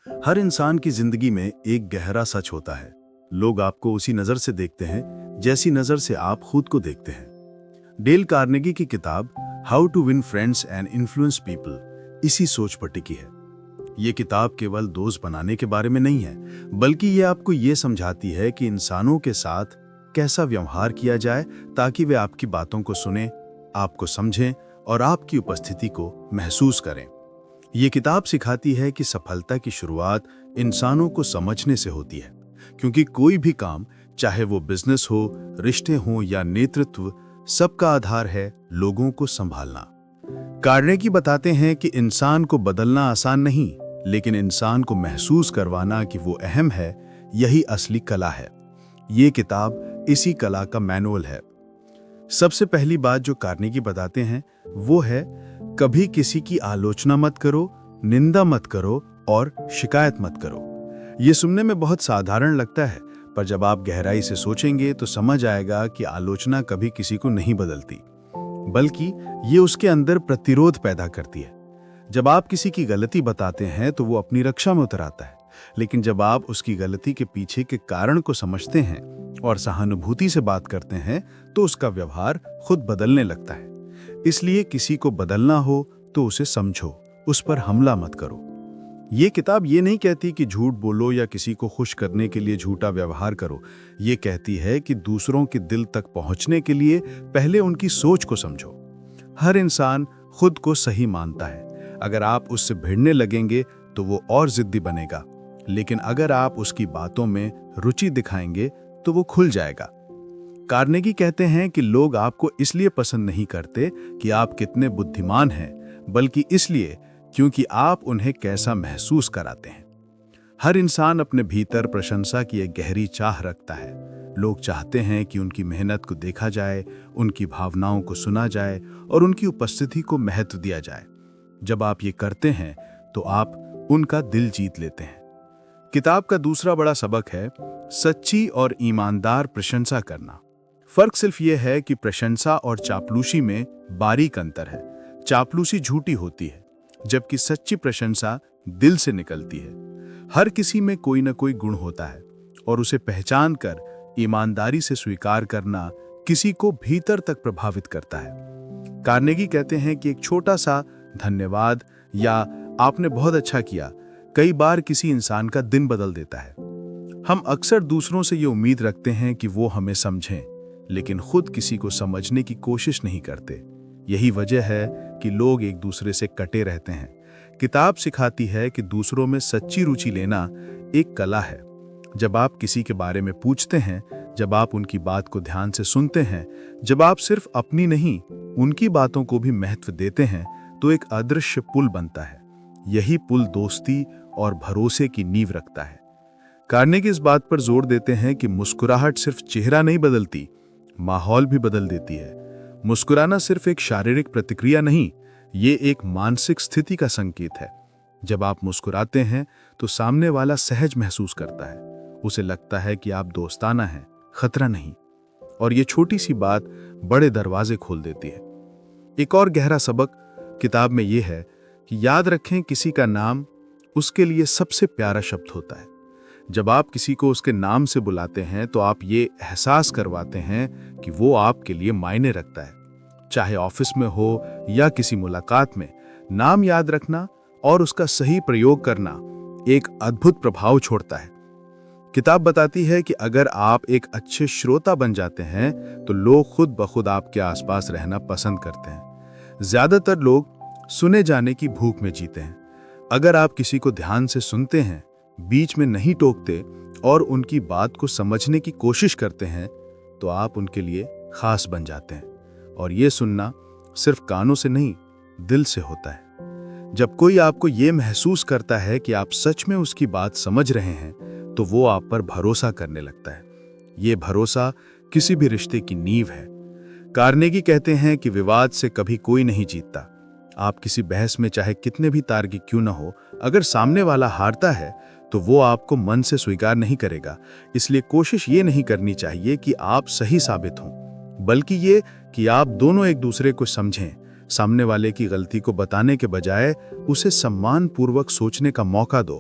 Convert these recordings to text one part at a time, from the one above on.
हर इंसान की जिंदगी में एक गहरा सच होता है। लोग आपको उसी नजर से देखते हैं जैसी नजर से आप खुद को देखते हैं। डेल कार्नेगी की किताब how to win friends and influence people इसी सोच पर टिकी है। ये किताब केवल दोस्त बनाने के बारे में नहीं है, बल्कि ये आपको ये समझाती है कि इंसानों के साथ कैसा व्यवहार किया जाए ताकि वे आपकी बातों को सुने, आपको समझें और आपकी उपस्थिति को महसूस करें। ये किताब सिखाती है कि सफलता की शुरुआत इंसानों को समझने से होती है, क्योंकि कोई भी काम, चाहे वो बिजनेस हो, रिश्ते हों या नेतृत्व, सबका आधार है लोगों को संभालना। कार्नेगी बताते हैं कि इंसान को बदलना आसान नहीं, लेकिन इंसान को महसूस करवाना कि वो अहम है, यही असली कला है। ये किताब इसी कला का मैनुअल है। सबसे पहली बात जो कार्नेगी बताते हैं वो है, कभी किसी की आलोचना मत करो, निंदा मत करो और शिकायत मत करो। ये सुनने में बहुत साधारण लगता है, पर जब आप गहराई से सोचेंगे तो समझ आएगा कि आलोचना कभी किसी को नहीं बदलती, बल्कि ये उसके अंदर प्रतिरोध पैदा करती है। जब आप किसी की गलती बताते हैं तो वो अपनी रक्षा में उतर आता है, लेकिन जब आप उसकी गलती के पीछे के कारण को समझते हैं और सहानुभूति से बात करते हैं तो उसका व्यवहार खुद बदलने लगता है। इसलिए किसी को बदलना हो तो उसे समझो, उस पर हमला मत करो। ये किताब ये नहीं कहती कि झूठ बोलो या किसी को खुश करने के लिए झूठा व्यवहार करो। ये कहती है कि दूसरों के दिल तक पहुंचने के लिए पहले उनकी सोच को समझो। हर इंसान खुद को सही मानता है। अगर आप उससे भिड़ने लगेंगे तो वो और जिद्दी बनेगा, लेकिन अगर आप उसकी बातों में रुचि दिखाएंगे तो वो खुल जाएगा। कार्नेगी कहते हैं कि लोग आपको इसलिए पसंद नहीं करते कि आप कितने बुद्धिमान हैं, बल्कि इसलिए क्योंकि आप उन्हें कैसा महसूस कराते हैं। हर इंसान अपने भीतर प्रशंसा की एक गहरी चाह रखता है। लोग चाहते हैं कि उनकी मेहनत को देखा जाए, उनकी भावनाओं को सुना जाए और उनकी उपस्थिति को महत्व दिया जाए। जब आप ये करते हैं तो आप उनका दिल जीत लेते हैं। किताब का दूसरा बड़ा सबक है सच्ची और ईमानदार प्रशंसा करना। फर्क सिर्फ यह है कि प्रशंसा और चापलूसी में बारीक अंतर है। चापलूसी झूठी होती है, जबकि सच्ची प्रशंसा दिल से निकलती है। हर किसी में कोई न कोई गुण होता है और उसे पहचान कर ईमानदारी से स्वीकार करना किसी को भीतर तक प्रभावित करता है। कार्नेगी कहते हैं कि एक छोटा सा धन्यवाद या आपने बहुत अच्छा किया कई बार किसी इंसान का दिन बदल देता है। हम अक्सर दूसरों से ये उम्मीद रखते हैं कि वो हमें समझें, लेकिन खुद किसी को समझने की कोशिश नहीं करते। यही वजह है कि लोग एक दूसरे से कटे रहते हैं। किताब सिखाती है कि दूसरों में सच्ची रुचि लेना एक कला है। जब आप किसी के बारे में पूछते हैं, जब आप उनकी बात को ध्यान से सुनते हैं, जब आप सिर्फ अपनी नहीं उनकी बातों को भी महत्व देते हैं, तो एक अदृश्य पुल बनता है। यही पुल दोस्ती और भरोसे की नींव रखता है। कार्नेगी इस बात पर जोर देते हैं कि मुस्कुराहट सिर्फ चेहरा नहीं बदलती, माहौल भी बदल देती है। मुस्कुराना सिर्फ एक शारीरिक प्रतिक्रिया नहीं, ये एक मानसिक स्थिति का संकेत है। जब आप मुस्कुराते हैं तो सामने वाला सहज महसूस करता है। उसे लगता है कि आप दोस्ताना हैं, खतरा नहीं। और ये छोटी सी बात बड़े दरवाजे खोल देती है। एक और गहरा सबक किताब में यह है कि याद रखें, किसी का नाम उसके लिए सबसे प्यारा शब्द होता है। जब आप किसी को उसके नाम से बुलाते हैं तो आप ये एहसास करवाते हैं कि वो आपके लिए मायने रखता है। चाहे ऑफिस में हो या किसी मुलाकात में, नाम याद रखना और उसका सही प्रयोग करना एक अद्भुत प्रभाव छोड़ता है। किताब बताती है कि अगर आप एक अच्छे श्रोता बन जाते हैं तो लोग खुद ब खुद आपके आसपास रहना पसंद करते हैं। ज्यादातर लोग सुने जाने की भूख में जीते हैं। अगर आप किसी को ध्यान से सुनते हैं, बीच में नहीं टोकते और उनकी बात को समझने की कोशिश करते हैं, तो आप उनके लिए खास बन जाते हैं। और ये सुनना सिर्फ कानों से नहीं, दिल से होता है। जब कोई आपको ये महसूस करता है कि आप सच में उसकी बात समझ रहे हैं, तो वो आप पर भरोसा करने लगता है। ये भरोसा किसी भी रिश्ते की नींव है। कार्नेगी कहते हैं कि विवाद से कभी कोई नहीं जीतता। आप किसी बहस में चाहे कितने भी तार्किक क्यों न हो, अगर सामने वाला हारता है तो वो आपको मन से स्वीकार नहीं करेगा। इसलिए कोशिश ये नहीं करनी चाहिए कि आप सही साबित हों, बल्कि ये कि आप दोनों एक दूसरे को समझें। सामने वाले की गलती को बताने के बजाय उसे सम्मान पूर्वक सोचने का मौका दो।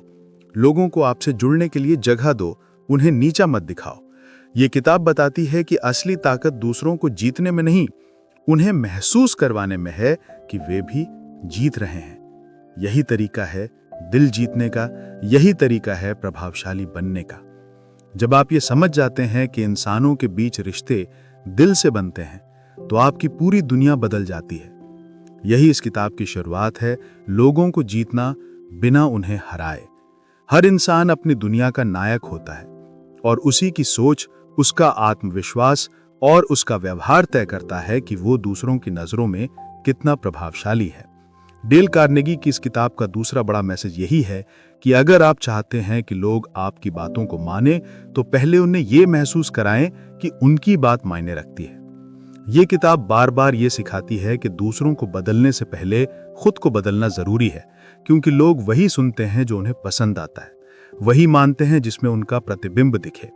लोगों को आपसे जुड़ने के लिए जगह दो, उन्हें नीचा मत दिखाओ। ये किताब बताती है कि असली ताकत दूसरों को जीतने में नहीं, उन्हें महसूस करवाने में है कि वे भी जीत रहे हैं। यही तरीका है दिल जीतने का, यही तरीका है प्रभावशाली बनने का। जब आप ये समझ जाते हैं कि इंसानों के बीच रिश्ते दिल से बनते हैं, तो आपकी पूरी दुनिया बदल जाती है। यही इस किताब की शुरुआत है, लोगों को जीतना बिना उन्हें हराए। हर इंसान अपनी दुनिया का नायक होता है और उसी की सोच, उसका आत्मविश्वास और उसका व्यवहार तय करता है कि वो दूसरों की नजरों में कितना प्रभावशाली है। डेल कार्नेगी की इस किताब का दूसरा बड़ा मैसेज यही है कि अगर आप चाहते हैं कि लोग आपकी बातों को माने, तो पहले उन्हें यह महसूस कराएं कि उनकी बात मायने रखती है। ये किताब बार बार ये सिखाती है कि दूसरों को बदलने से पहले खुद को बदलना जरूरी है, क्योंकि लोग वही सुनते हैं जो उन्हें पसंद आता है, वही मानते हैं जिसमें उनका प्रतिबिंब दिखे।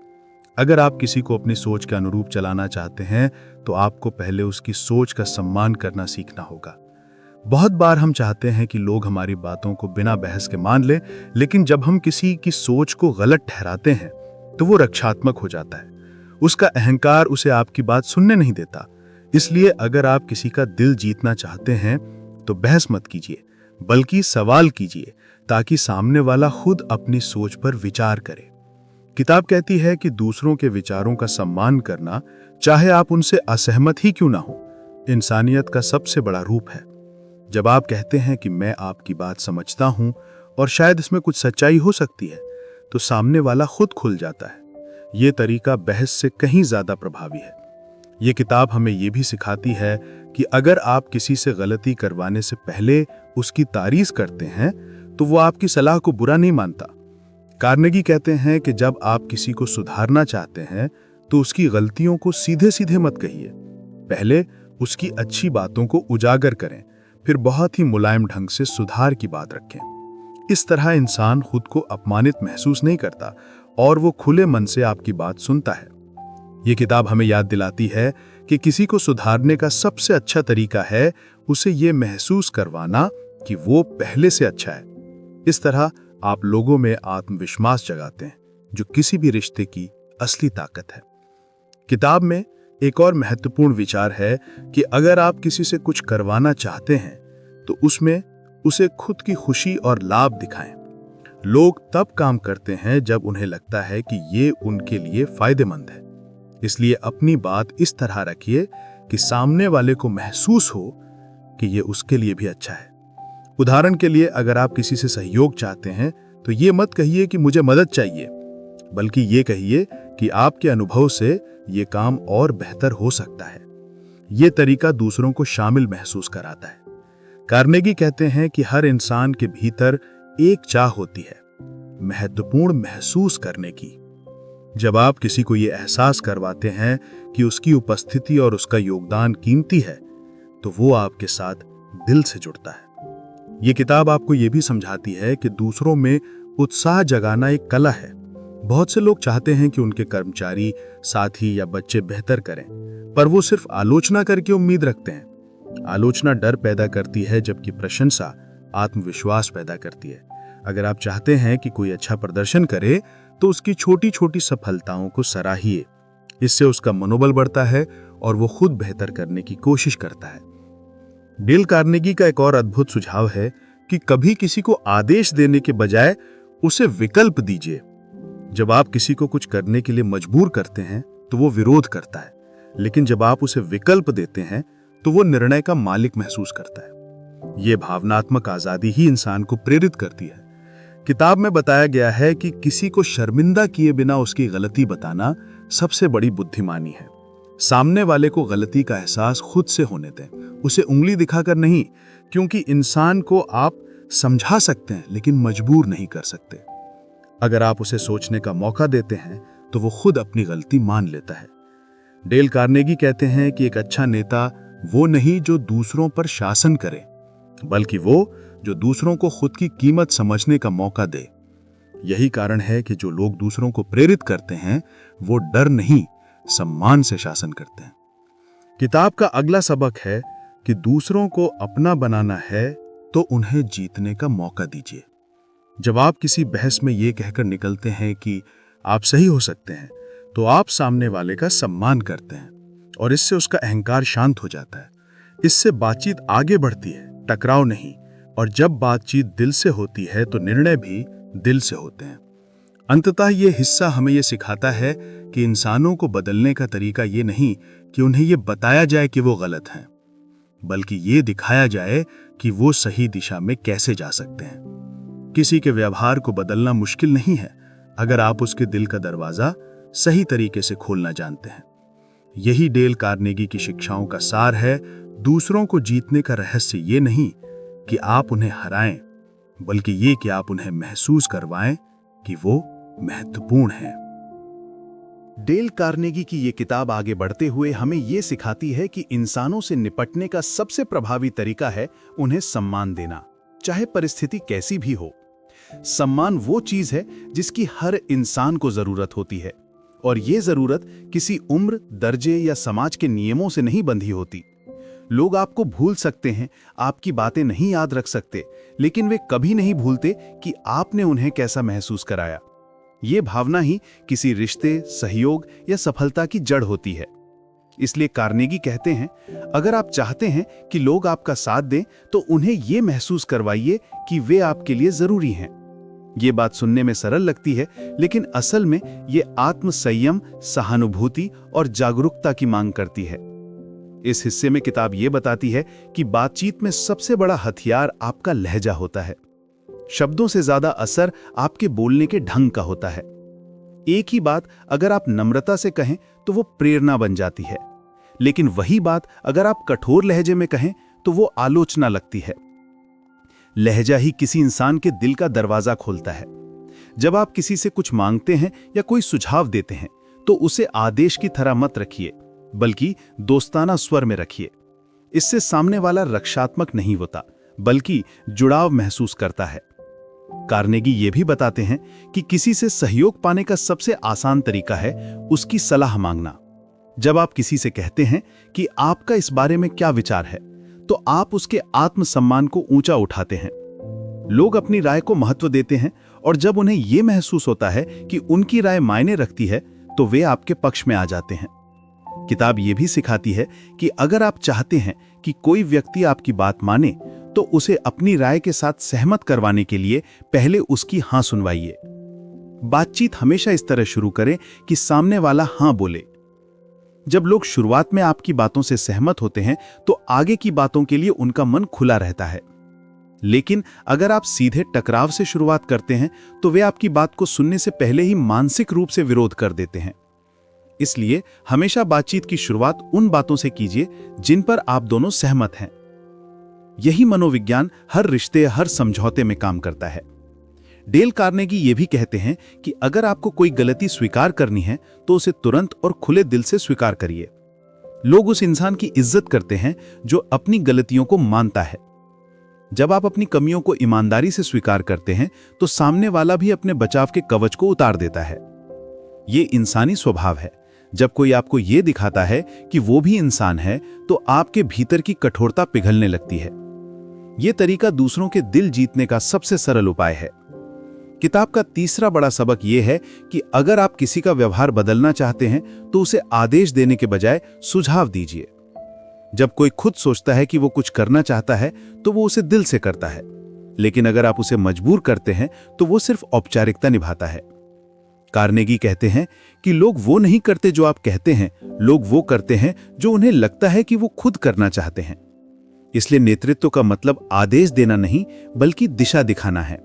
अगर आप किसी को अपनी सोच के अनुरूप चलाना चाहते हैं, तो आपको पहले उसकी सोच का सम्मान करना सीखना होगा। बहुत बार हम चाहते हैं कि लोग हमारी बातों को बिना बहस के मान लें, लेकिन जब हम किसी की सोच को गलत ठहराते हैं, तो वो रक्षात्मक हो जाता है। उसका अहंकार उसे आपकी बात सुनने नहीं देता। इसलिए अगर आप किसी का दिल जीतना चाहते हैं, तो बहस मत कीजिए, बल्कि सवाल कीजिए, ताकि सामने वाला खुद अपनी सोच पर विचार करे। किताब कहती है कि दूसरों के विचारों का सम्मान करना, चाहे आप उनसे असहमत ही क्यों ना हो, इंसानियत का सबसे बड़ा रूप है। जब आप कहते हैं कि मैं आपकी बात समझता हूं और शायद इसमें कुछ सच्चाई हो सकती है, तो सामने वाला खुद खुल जाता है। यह तरीका बहस से कहीं ज्यादा प्रभावी है। यह किताब हमें यह भी सिखाती है कि अगर आप किसी से गलती करवाने से पहले उसकी तारीफ करते हैं, तो वो आपकी सलाह को बुरा नहीं मानता। कार्नेगी कहते हैं कि जब आप किसी को सुधारना चाहते हैं, तो उसकी गलतियों को सीधे सीधे मत कहिए। पहले उसकी अच्छी बातों को उजागर करें, फिर बहुत ही मुलायम ढंग से सुधार की बात रखें। इस तरह इंसान खुद को अपमानित महसूस नहीं करता और वो खुले मन से आपकी बात सुनता है। ये किताब हमें याद दिलाती है कि किसी को सुधारने का सबसे अच्छा तरीका है उसे ये महसूस करवाना कि वो पहले से अच्छा है। इस तरह आप लोगों में आत्मविश्वास जगाते हैं, जो किसी भी रिश्ते की असली ताकत है। किताब में एक और महत्वपूर्ण विचार है कि अगर आप किसी से कुछ करवाना चाहते हैं, तो उसमें उसे खुद की खुशी और लाभ दिखाएं। लोग तब काम करते हैं जब उन्हें लगता है कि ये उनके लिए फायदेमंद है। इसलिए अपनी बात इस तरह रखिए कि सामने वाले को महसूस हो कि ये उसके लिए भी अच्छा है। उदाहरण के लिए, अगर आप किसी से सहयोग चाहते हैं, तो ये मत कहिए कि मुझे मदद चाहिए, बल्कि ये कहिए कि आपके अनुभव से ये काम और बेहतर हो सकता है। ये तरीका दूसरों को शामिल महसूस कराता है। कार्नेगी कहते हैं कि हर इंसान के भीतर एक चाह होती है, महत्वपूर्ण महसूस करने की। जब आप किसी को ये एहसास करवाते हैं कि उसकी उपस्थिति और उसका योगदान कीमती है, तो वो आपके साथ दिल से जुड़ता है। ये किताब आपको ये भी समझाती है कि दूसरों में उत्साह जगाना एक कला है। बहुत से लोग चाहते हैं कि उनके कर्मचारी, साथी या बच्चे बेहतर करें, पर वो सिर्फ आलोचना करके उम्मीद रखते हैं। आलोचना डर पैदा करती है, जबकि प्रशंसा आत्मविश्वास पैदा करती है। अगर आप चाहते हैं कि कोई अच्छा प्रदर्शन करे, तो उसकी छोटी छोटी सफलताओं को सराहिए। इससे उसका मनोबल बढ़ता है और वो खुद बेहतर करने की कोशिश करता है। डेल कार्नेगी का एक और अद्भुत सुझाव है कि कभी किसी को आदेश देने के बजाय उसे विकल्प दीजिए। जब आप किसी को कुछ करने के लिए मजबूर करते हैं, तो वो विरोध करता है, लेकिन जब आप उसे विकल्प देते हैं, तो वो निर्णय का मालिक महसूस करता है। ये भावनात्मक आजादी ही इंसान को प्रेरित करती है। किताब में बताया गया है कि किसी को शर्मिंदा किए बिना उसकी गलती बताना सबसे बड़ी बुद्धिमानी है। सामने वाले को गलती का एहसास खुद से होने दें, उसे उंगली दिखाकर नहीं, क्योंकि इंसान को आप समझा सकते हैं लेकिन मजबूर नहीं कर सकते। अगर आप उसे सोचने का मौका देते हैं, तो वो खुद अपनी गलती मान लेता है। डेल कार्नेगी कहते हैं कि एक अच्छा नेता वो नहीं जो दूसरों पर शासन करे, बल्कि वो जो दूसरों को खुद की कीमत समझने का मौका दे। यही कारण है कि जो लोग दूसरों को प्रेरित करते हैं, वो डर नहीं, सम्मान से शासन करते हैं। किताब का अगला सबक है कि दूसरों को अपना बनाना है तो उन्हें जीतने का मौका दीजिए। जब आप किसी बहस में ये कहकर निकलते हैं कि आप सही हो सकते हैं, तो आप सामने वाले का सम्मान करते हैं और इससे उसका अहंकार शांत हो जाता है। इससे बातचीत आगे बढ़ती है, टकराव नहीं। और जब बातचीत दिल से होती है तो निर्णय भी दिल से होते हैं। अंततः ये हिस्सा हमें ये सिखाता है कि इंसानों को बदलने का तरीका ये नहीं कि उन्हें ये बताया जाए कि वो गलत हैं, बल्कि ये दिखाया जाए कि वो सही दिशा में कैसे जा सकते हैं। किसी के व्यवहार को बदलना मुश्किल नहीं है अगर आप उसके दिल का दरवाजा सही तरीके से खोलना जानते हैं। यही डेल कार्नेगी की शिक्षाओं का सार है। दूसरों को जीतने का रहस्य ये नहीं कि आप उन्हें हराएं, बल्कि ये कि आप उन्हें महसूस करवाएं कि वो महत्वपूर्ण है। डेल कार्नेगी की ये किताब आगे बढ़ते हुए हमें ये सिखाती है कि इंसानों से निपटने का सबसे प्रभावी तरीका है उन्हें सम्मान देना, चाहे परिस्थिति कैसी भी हो। सम्मान वो चीज है जिसकी हर इंसान को जरूरत होती है, और ये जरूरत किसी उम्र, दर्जे या समाज के नियमों से नहीं बंधी होती। लोग आपको भूल सकते हैं, आपकी बातें नहीं याद रख सकते, लेकिन वे कभी नहीं भूलते कि आपने उन्हें कैसा महसूस कराया। ये भावना ही किसी रिश्ते, सहयोग या सफलता की जड़ होती है। इसलिए कार्नेगी कहते हैं, अगर आप चाहते हैं कि लोग आपका साथ दें, तो उन्हें ये महसूस करवाइए कि वे आपके लिए जरूरी हैं। ये बात सुनने में सरल लगती है, लेकिन असल में ये आत्मसंयम, सहानुभूति और जागरूकता की मांग करती है। इस हिस्से में किताब ये बताती है कि बातचीत में सबसे बड़ा हथियार आपका लहजा होता है। शब्दों से ज्यादा असर आपके बोलने के ढंग का होता है। एक ही बात अगर आप नम्रता से कहें तो वो प्रेरणा बन जाती है, लेकिन वही बात अगर आप कठोर लहजे में कहें तो वो आलोचना लगती है। लहजा ही किसी इंसान के दिल का दरवाजा खोलता है। जब आप किसी से कुछ मांगते हैं या कोई सुझाव देते हैं, तो उसे आदेश की तरह मत रखिए, बल्कि दोस्ताना स्वर में रखिए। इससे सामने वाला रक्षात्मक नहीं होता, बल्कि जुड़ाव महसूस करता है। कार्नेगी ये भी बताते हैं कि किसी से सहयोग पाने का सबसे आसान तरीका है उसकी सलाह मांगना। जब आप किसी से कहते हैं कि आपका इस बारे में क्या विचार है, तो आप उसके आत्मसम्मान को ऊंचा उठाते हैं। लोग अपनी राय को महत्व देते हैं, और जब उन्हें यह महसूस होता है कि उनकी राय मायने रखती है, तो वे आपके पक्ष में आ जाते हैं। किताब ये भी सिखाती है कि अगर आप चाहते हैं कि कोई व्यक्ति आपकी बात माने, तो उसे अपनी राय के साथ सहमत करवाने के लिए पहले उसकी हां सुनवाइए। बातचीत हमेशा इस तरह शुरू करें कि सामने वाला हां बोले। जब लोग शुरुआत में आपकी बातों से सहमत होते हैं, तो आगे की बातों के लिए उनका मन खुला रहता है। लेकिन अगर आप सीधे टकराव से शुरुआत करते हैं, तो वे आपकी बात को सुनने से पहले ही मानसिक रूप से विरोध कर देते हैं। इसलिए हमेशा बातचीत की शुरुआत उन बातों से कीजिए जिन पर आप दोनों सहमत हैं। यही मनोविज्ञान हर रिश्ते, हर समझौते में काम करता है। डेल कार्नेगी ये भी कहते हैं कि अगर आपको कोई गलती स्वीकार करनी है, तो उसे तुरंत और खुले दिल से स्वीकार करिए। लोग उस इंसान की इज्जत करते हैं जो अपनी गलतियों को मानता है। जब आप अपनी कमियों को ईमानदारी से स्वीकार करते हैं, तो सामने वाला भी अपने बचाव के कवच को उतार देता है। ये इंसानी स्वभाव है। जब कोई आपको ये दिखाता है कि वो भी इंसान है, तो आपके भीतर की कठोरता पिघलने लगती है। ये तरीका दूसरों के दिल जीतने का सबसे सरल उपाय है। किताब का तीसरा बड़ा सबक यह है कि अगर आप किसी का व्यवहार बदलना चाहते हैं, तो उसे आदेश देने के बजाय सुझाव दीजिए। जब कोई खुद सोचता है कि वो कुछ करना चाहता है, तो वो उसे दिल से करता है। लेकिन अगर आप उसे मजबूर करते हैं, तो वो सिर्फ औपचारिकता निभाता है। कार्नेगी कहते हैं कि लोग वो नहीं करते जो आप कहते हैं, लोग वो करते हैं जो उन्हें लगता है कि वो खुद करना चाहते हैं। इसलिए नेतृत्व का मतलब आदेश देना नहीं, बल्कि दिशा दिखाना है।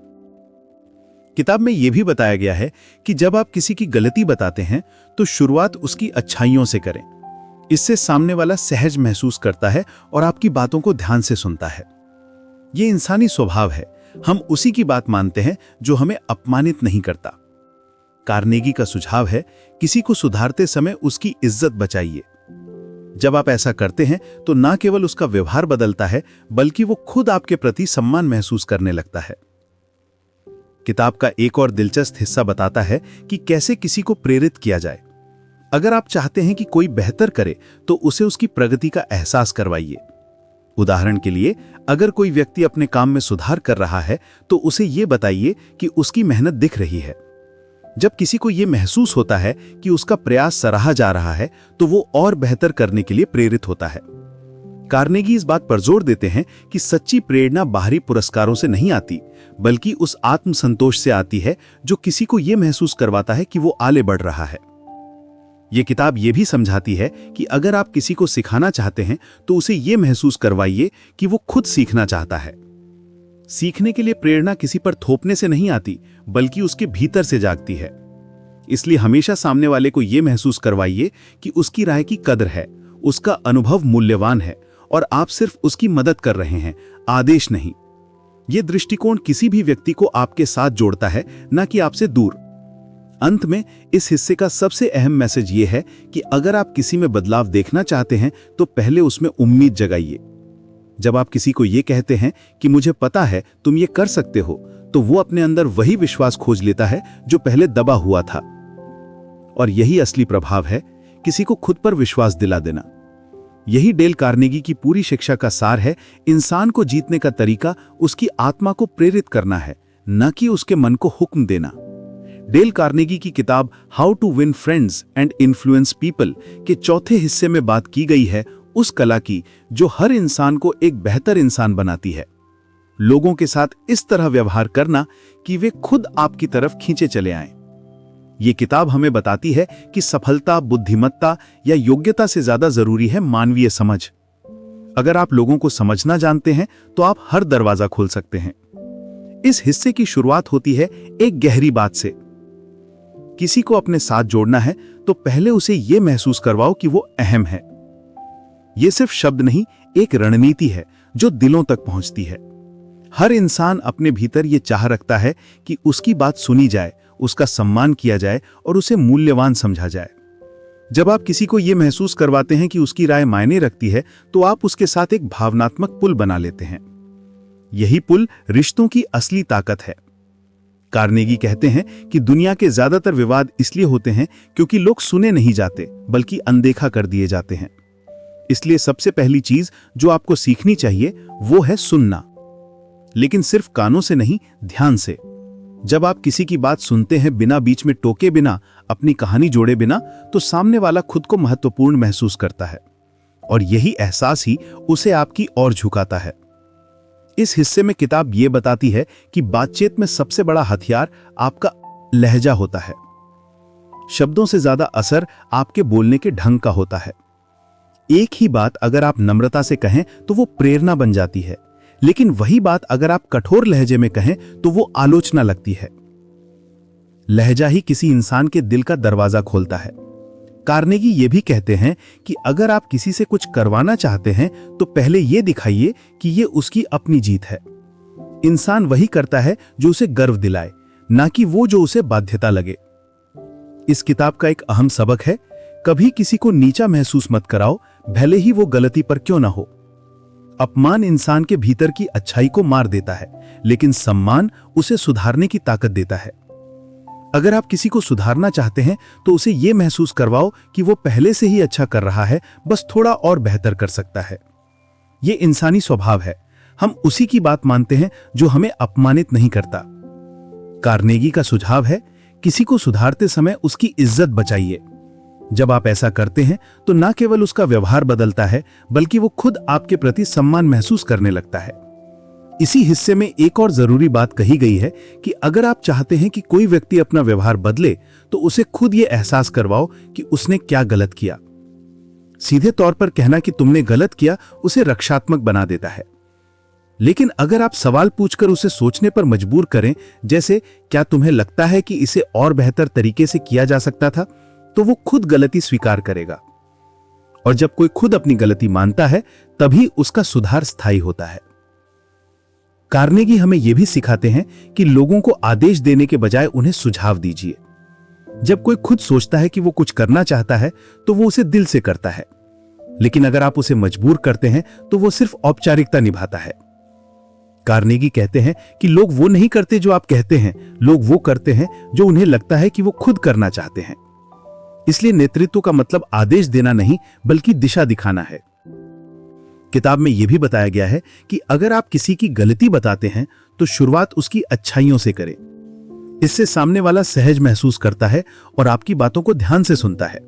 किताब में यह भी बताया गया है कि जब आप किसी की गलती बताते हैं, तो शुरुआत उसकी अच्छाइयों से करें। इससे सामने वाला सहज महसूस करता है और आपकी बातों को ध्यान से सुनता है। यह इंसानी स्वभाव है। हम उसी की बात मानते हैं जो हमें अपमानित नहीं करता। कार्नेगी का सुझाव है, किसी को सुधारते समय उसकी इज्जत बचाइए। जब आप ऐसा करते हैं, तो न केवल उसका व्यवहार बदलता है, बल्कि वो खुद आपके प्रति सम्मान महसूस करने लगता है। किताब का एक और दिलचस्प हिस्सा बताता है कि कैसे किसी को प्रेरित किया जाए। अगर आप चाहते हैं कि कोई बेहतर करे, तो उसे उसकी प्रगति का एहसास करवाइए। उदाहरण के लिए, अगर कोई व्यक्ति अपने काम में सुधार कर रहा है तो उसे ये बताइए कि उसकी मेहनत दिख रही है। जब किसी को ये महसूस होता है कि उसका प्रयास सराहा जा रहा है तो वो और बेहतर करने के लिए प्रेरित होता है। कार्नेगी इस बात पर जोर देते हैं कि सच्ची प्रेरणा बाहरी पुरस्कारों से नहीं आती, बल्कि उस आत्मसंतोष से आती है जो किसी को यह महसूस करवाता है कि वो आगे बढ़ रहा है। ये किताब ये भी समझाती है कि अगर आप किसी को सिखाना चाहते हैं तो उसे ये महसूस करवाइए कि वो खुद सीखना चाहता है। सीखने के लिए प्रेरणा किसी पर थोपने से नहीं आती, बल्कि उसके भीतर से जागती है। इसलिए हमेशा सामने वाले को यह महसूस करवाइए कि उसकी राय की कदर है, उसका अनुभव मूल्यवान है और आप सिर्फ उसकी मदद कर रहे हैं, आदेश नहीं। यह दृष्टिकोण किसी भी व्यक्ति को आपके साथ जोड़ता है, न कि आपसे दूर। अंत में इस हिस्से का सबसे अहम मैसेज यह है कि अगर आप किसी में बदलाव देखना चाहते हैं तो पहले उसमें उम्मीद जगाइए। जब आप किसी को यह कहते हैं कि मुझे पता है तुम ये कर सकते हो, तो वो अपने अंदर वही विश्वास खोज लेता है जो पहले दबा हुआ था। और यही असली प्रभाव है, किसी को खुद पर विश्वास दिला देना। यही डेल कार्नेगी की पूरी शिक्षा का सार है। इंसान को जीतने का तरीका उसकी आत्मा को प्रेरित करना है, न कि उसके मन को हुक्म देना। डेल कार्नेगी की किताब how to win friends and influence people के चौथे हिस्से में बात की गई है उस कला की जो हर इंसान को एक बेहतर इंसान बनाती है। लोगों के साथ इस तरह व्यवहार करना कि वे खुद आपकी तरफ खींचे चले आएं। ये किताब हमें बताती है कि सफलता, बुद्धिमत्ता या योग्यता से ज्यादा जरूरी है मानवीय समझ। अगर आप लोगों को समझना जानते हैं तो आप हर दरवाजा खोल सकते हैं। इस हिस्से की शुरुआत होती है एक गहरी बात से। किसी को अपने साथ जोड़ना है तो पहले उसे यह महसूस करवाओ कि वो अहम है। यह सिर्फ शब्द नहीं, एक रणनीति है जो दिलों तक पहुंचती है। हर इंसान अपने भीतर यह चाह रखता है कि उसकी बात सुनी जाए, उसका सम्मान किया जाए और उसे मूल्यवान समझा जाए। जब आप किसी को यह महसूस करवाते हैं कि उसकी राय मायने रखती है, तो आप उसके साथ एक भावनात्मक पुल बना लेते हैं। यही पुल रिश्तों की असली ताकत है। कार्नेगी कहते हैं कि दुनिया के ज्यादातर विवाद इसलिए होते हैं क्योंकि लोग सुने नहीं जाते, बल्कि अनदेखा कर दिए जाते हैं। इसलिए सबसे पहली चीज जो आपको सीखनी चाहिए वो है सुनना, लेकिन सिर्फ कानों से नहीं, ध्यान से। जब आप किसी की बात सुनते हैं बिना बीच में टोके, बिना अपनी कहानी जोड़े बिना, तो सामने वाला खुद को महत्वपूर्ण महसूस करता है और यही एहसास ही उसे आपकी ओर झुकाता है। इस हिस्से में किताब यह बताती है कि बातचीत में सबसे बड़ा हथियार आपका लहजा होता है। शब्दों से ज्यादा असर आपके बोलने के ढंग का होता है। एक ही बात अगर आप नम्रता से कहें तो वो प्रेरणा बन जाती है, लेकिन वही बात अगर आप कठोर लहजे में कहें तो वो आलोचना लगती है। लहजा ही किसी इंसान के दिल का दरवाजा खोलता है। कार्नेगी ये भी कहते हैं कि अगर आप किसी से कुछ करवाना चाहते हैं तो पहले ये दिखाइए कि ये उसकी अपनी जीत है। इंसान वही करता है जो उसे गर्व दिलाए, ना कि वो जो उसे बाध्यता लगे। इस किताब का एक अहम सबक है, कभी किसी को नीचा महसूस मत कराओ, भले ही वो गलती पर क्यों ना हो। अपमान इंसान के भीतर की अच्छाई को मार देता है, लेकिन सम्मान उसे सुधारने की ताकत देता है। अगर आप किसी को सुधारना चाहते हैं तो उसे यह महसूस करवाओ कि वो पहले से ही अच्छा कर रहा है, बस थोड़ा और बेहतर कर सकता है। यह इंसानी स्वभाव है, हम उसी की बात मानते हैं जो हमें अपमानित नहीं करता। कार्नेगी का सुझाव है, किसी को सुधारते समय उसकी इज्जत बचाइए। जब आप ऐसा करते हैं तो न केवल उसका व्यवहार बदलता है, बल्कि वो खुद आपके प्रति सम्मान महसूस करने लगता है। इसी हिस्से में एक और जरूरी बात कही गई है कि अगर आप चाहते हैं कि कोई व्यक्ति अपना व्यवहार बदले तो उसे खुद ये एहसास करवाओ कि उसने क्या गलत किया। सीधे तौर पर कहना कि तुमने गलत किया उसे रक्षात्मक बना देता है, लेकिन अगर आप सवाल पूछकर उसे सोचने पर मजबूर करें, जैसे क्या तुम्हें लगता है कि इसे और बेहतर तरीके से किया जा सकता था, तो वो खुद गलती स्वीकार करेगा। और जब कोई खुद अपनी गलती मानता है तभी उसका सुधार स्थायी होता है। कार्नेगी हमें यह भी सिखाते हैं कि लोगों को आदेश देने के बजाय उन्हें सुझाव दीजिए। जब कोई खुद सोचता है कि वो कुछ करना चाहता है तो वो उसे दिल से करता है, लेकिन अगर आप उसे मजबूर करते हैं तो वो सिर्फ औपचारिकता निभाता है। कार्नेगी कहते हैं कि लोग वो नहीं करते जो आप कहते हैं, लोग वो करते हैं जो उन्हें लगता है कि वो खुद करना चाहते हैं। इसलिए नेतृत्व का मतलब आदेश देना नहीं, बल्कि दिशा दिखाना है। किताब में यह भी बताया गया है कि अगर आप किसी की गलती बताते हैं तो शुरुआत उसकी अच्छाइयों से करें। इससे सामने वाला सहज महसूस करता है और आपकी बातों को ध्यान से सुनता है।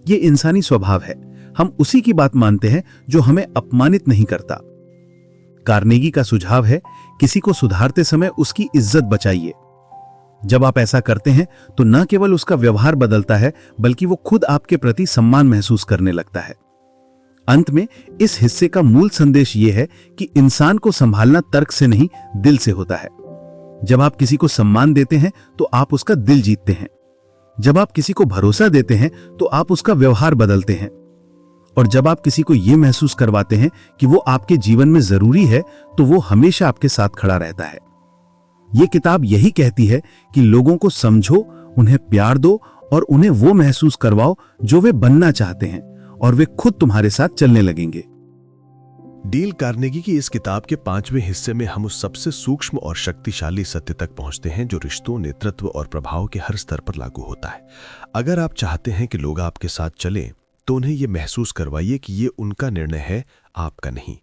ये इंसानी स्वभाव है, हम उसी की बात मानते हैं जो हमें अपमानित नहीं करता। कार्नेगी का सुझाव है, किसी को सुधारते समय उसकी इज्जत बचाइए। जब आप ऐसा करते हैं तो न केवल उसका व्यवहार बदलता है, बल्कि वो खुद आपके प्रति सम्मान महसूस करने लगता है। अंत में इस हिस्से का मूल संदेश ये है कि इंसान को संभालना तर्क से नहीं, दिल से होता है। जब आप किसी को सम्मान देते हैं तो आप उसका दिल जीतते हैं। जब आप किसी को भरोसा देते हैं तो आप उसका व्यवहार बदलते हैं। और जब आप किसी को यह महसूस करवाते हैं कि वो आपके जीवन में जरूरी है, तो वो हमेशा आपके साथ खड़ा रहता है। ये किताब यही कहती है कि लोगों को समझो, उन्हें प्यार दो और उन्हें वो महसूस करवाओ जो वे बनना चाहते हैं, और वे खुद तुम्हारे साथ चलने लगेंगे। डेल कार्नेगी की इस किताब के 5वें हिस्से में हम उस सबसे सूक्ष्म और शक्तिशाली सत्य तक पहुंचते हैं जो रिश्तों, नेतृत्व और प्रभाव के हर स्तर पर लागू होता है। अगर आप चाहते हैं कि लोग आपके साथ चलें, तो उन्हें यह महसूस करवाइए कि ये उनका निर्णय है, आपका नहीं।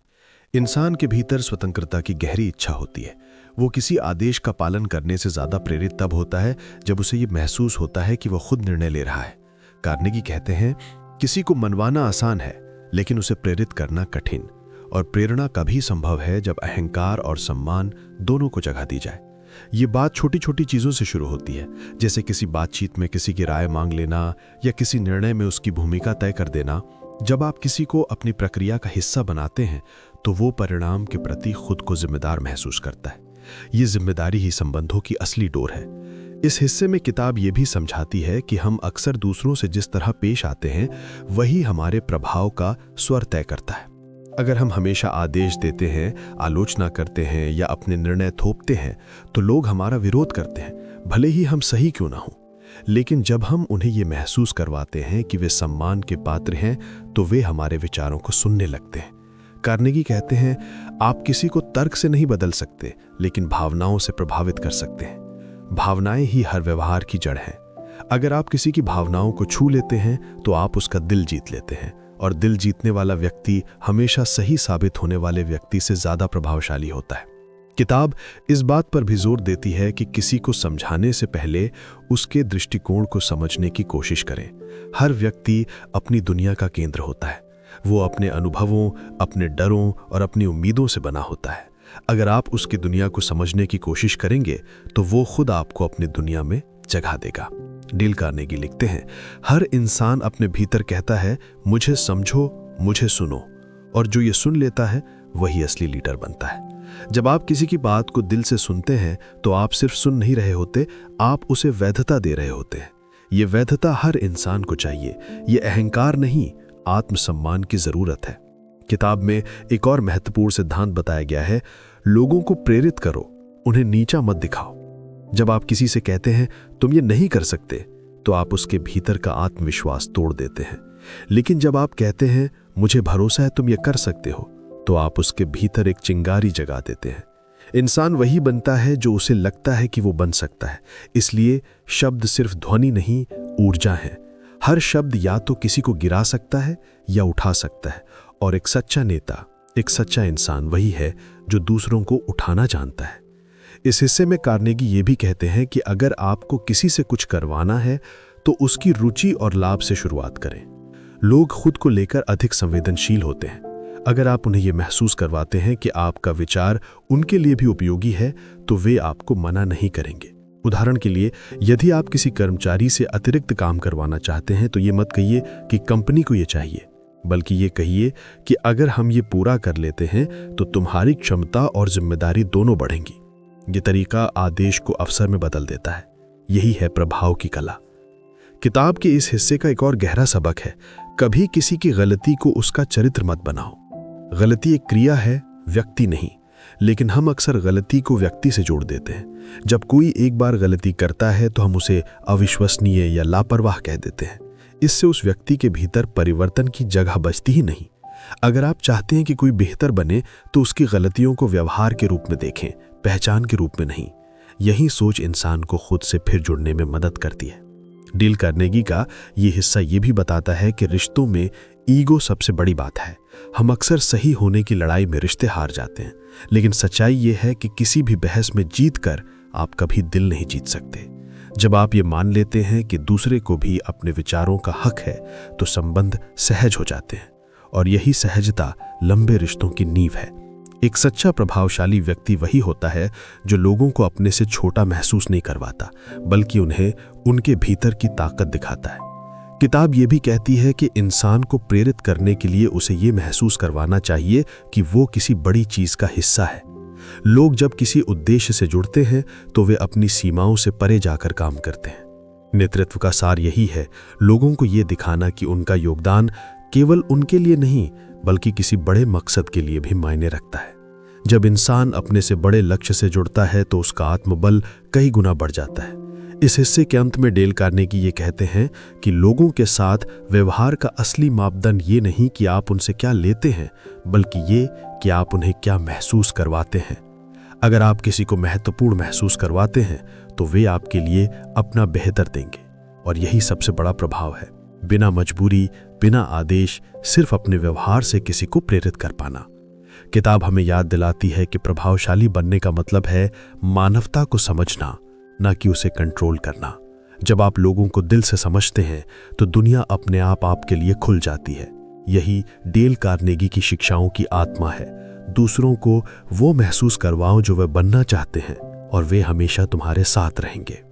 इंसान के भीतर स्वतंत्रता की गहरी इच्छा होती है। वो किसी आदेश का पालन करने से ज्यादा प्रेरित तब होता है जब उसे ये महसूस होता है कि वो खुद निर्णय ले रहा है। कार्नेगी कहते हैं, किसी को मनवाना आसान है, लेकिन उसे प्रेरित करना कठिन। और प्रेरणा कभी संभव है जब अहंकार और सम्मान दोनों को जगह दी जाए। ये बात छोटी छोटी चीजों से शुरू होती है, जैसे किसी बातचीत में किसी की राय मांग लेना या किसी निर्णय में उसकी भूमिका तय कर देना। जब आप किसी को अपनी प्रक्रिया का हिस्सा बनाते हैं तो वो परिणाम के प्रति खुद को जिम्मेदार महसूस करता है। ये जिम्मेदारी ही संबंधों की असली डोर है। इस हिस्से में किताब ये भी समझाती है कि हम अक्सर दूसरों से जिस तरह पेश आते हैं वही हमारे प्रभाव का स्वर तय करता है। अगर हम हमेशा आदेश देते हैं, आलोचना करते हैं या अपने निर्णय थोपते हैं तो लोग हमारा विरोध करते हैं, भले ही हम सही क्यों ना हो। लेकिन जब हम उन्हें ये महसूस करवाते हैं कि वे सम्मान के पात्र हैं तो वे हमारे विचारों को सुनने लगते हैं। कार्नेगी कहते हैं, आप किसी को तर्क से नहीं बदल सकते, लेकिन भावनाओं से प्रभावित कर सकते हैं। भावनाएं ही हर व्यवहार की जड़ हैं। अगर आप किसी की भावनाओं को छू लेते हैं तो आप उसका दिल जीत लेते हैं, और दिल जीतने वाला व्यक्ति हमेशा सही साबित होने वाले व्यक्ति से ज्यादा प्रभावशाली होता है। किताब इस बात पर भी जोर देती है कि किसी को समझाने से पहले उसके दृष्टिकोण को समझने की कोशिश करें। हर व्यक्ति अपनी दुनिया का केंद्र होता है। वो अपने अनुभवों, अपने डरों और अपनी उम्मीदों से बना होता है। अगर आप उसकी दुनिया को समझने की कोशिश करेंगे तो वो खुद आपको अपनी दुनिया में जगह देगा। डेल कार्नेगी लिखते हैं, हर इंसान अपने भीतर कहता है, मुझे समझो, मुझे सुनो, और जो ये सुन लेता है वही असली लीडर बनता है। जब आप किसी की बात को दिल से सुनते हैं तो आप सिर्फ सुन नहीं रहे होते, आप उसे वैधता दे रहे होते हैं। ये वैधता हर इंसान को चाहिए। ये अहंकार नहीं, आत्मसम्मान की जरूरत है। किताब में एक और महत्वपूर्ण सिद्धांत बताया गया है, लोगों को प्रेरित करो, उन्हें नीचा मत दिखाओ। जब आप किसी से कहते हैं तुम ये नहीं कर सकते, तो आप उसके भीतर का आत्मविश्वास तोड़ देते हैं। लेकिन जब आप कहते हैं मुझे भरोसा है तुम ये कर सकते हो, तो आप उसके भीतर एक चिंगारी जगा देते हैं। इंसान वही बनता है जो उसे लगता है कि वो बन सकता है। इसलिए शब्द सिर्फ ध्वनि नहीं, ऊर्जा है। हर शब्द या तो किसी को गिरा सकता है या उठा सकता है, और एक सच्चा नेता, एक सच्चा इंसान वही है जो दूसरों को उठाना जानता है। इस हिस्से में कार्नेगी ये भी कहते हैं कि अगर आपको किसी से कुछ करवाना है तो उसकी रुचि और लाभ से शुरुआत करें। लोग खुद को लेकर अधिक संवेदनशील होते हैं। अगर आप उन्हें यह महसूस करवाते हैं कि आपका विचार उनके लिए भी उपयोगी है तो वे आपको मना नहीं करेंगे। उदाहरण के लिए, यदि आप किसी कर्मचारी से अतिरिक्त काम करवाना चाहते हैं तो ये मत कहिए कि कंपनी को ये चाहिए, बल्कि ये कहिए कि अगर हम ये पूरा कर लेते हैं तो तुम्हारी क्षमता और जिम्मेदारी दोनों बढ़ेंगी। ये तरीका आदेश को अवसर में बदल देता है। यही है प्रभाव की कला। किताब के इस हिस्से का एक और गहरा सबक है, कभी किसी की गलती को उसका चरित्र मत बनाओ। गलती एक क्रिया है, व्यक्ति नहीं। लेकिन हम अक्सर गलती को व्यक्ति से जोड़ देते हैं। जब कोई एक बार गलती करता है तो हम उसे अविश्वसनीय या लापरवाह कह देते हैं। इससे उस व्यक्ति के भीतर परिवर्तन की जगह बचती ही नहीं। अगर आप चाहते हैं कि कोई बेहतर बने तो उसकी गलतियों को व्यवहार के रूप में देखें, पहचान के रूप में नहीं। यही सोच इंसान को खुद से फिर जुड़ने में मदद करती है। डेल कार्नेगी का ये हिस्सा ये भी बताता है कि रिश्तों में ईगो सबसे बड़ी बात है। हम अक्सर सही होने की लड़ाई में रिश्ते हार जाते हैं, लेकिन सच्चाई ये है कि किसी भी बहस में जीतकर आप कभी दिल नहीं जीत सकते। जब आप ये मान लेते हैं कि दूसरे को भी अपने विचारों का हक है, तो संबंध सहज हो जाते हैं, और यही सहजता लंबे रिश्तों की नींव है। एक सच्चा प्रभावशाली व्यक्ति वही होता है जो लोगों को अपने से छोटा महसूस नहीं करवाता, बल्कि उन्हें उनके भीतर की ताकत दिखाता है। किताब ये भी कहती है कि इंसान को प्रेरित करने के लिए उसे ये महसूस करवाना चाहिए कि वो किसी बड़ी चीज का हिस्सा है। लोग जब किसी उद्देश्य से जुड़ते हैं तो वे अपनी सीमाओं से परे जाकर काम करते हैं। नेतृत्व का सार यही है, लोगों को ये दिखाना कि उनका योगदान केवल उनके लिए नहीं बल्कि किसी बड़े मकसद के लिए भी मायने रखता है। जब इंसान अपने से बड़े लक्ष्य से जुड़ता है तो उसका आत्मबल कई गुना बढ़ जाता है। इस हिस्से के अंत में डेल कार्नेगी ये कहते हैं कि लोगों के साथ व्यवहार का असली मापदंड ये नहीं कि आप उनसे क्या लेते हैं, बल्कि ये कि आप उन्हें क्या महसूस करवाते हैं। अगर आप किसी को महत्वपूर्ण महसूस करवाते हैं तो वे आपके लिए अपना बेहतर देंगे, और यही सबसे बड़ा प्रभाव है। बिना मजबूरी, बिना आदेश, सिर्फ अपने व्यवहार से किसी को प्रेरित कर पाना। किताब हमें याद दिलाती है कि प्रभावशाली बनने का मतलब है मानवता को समझना, न कि उसे कंट्रोल करना। जब आप लोगों को दिल से समझते हैं तो दुनिया अपने आप आपके लिए खुल जाती है। यही डेल कार्नेगी की शिक्षाओं की आत्मा है। दूसरों को वो महसूस करवाओ जो वे बनना चाहते हैं, और वे हमेशा तुम्हारे साथ रहेंगे।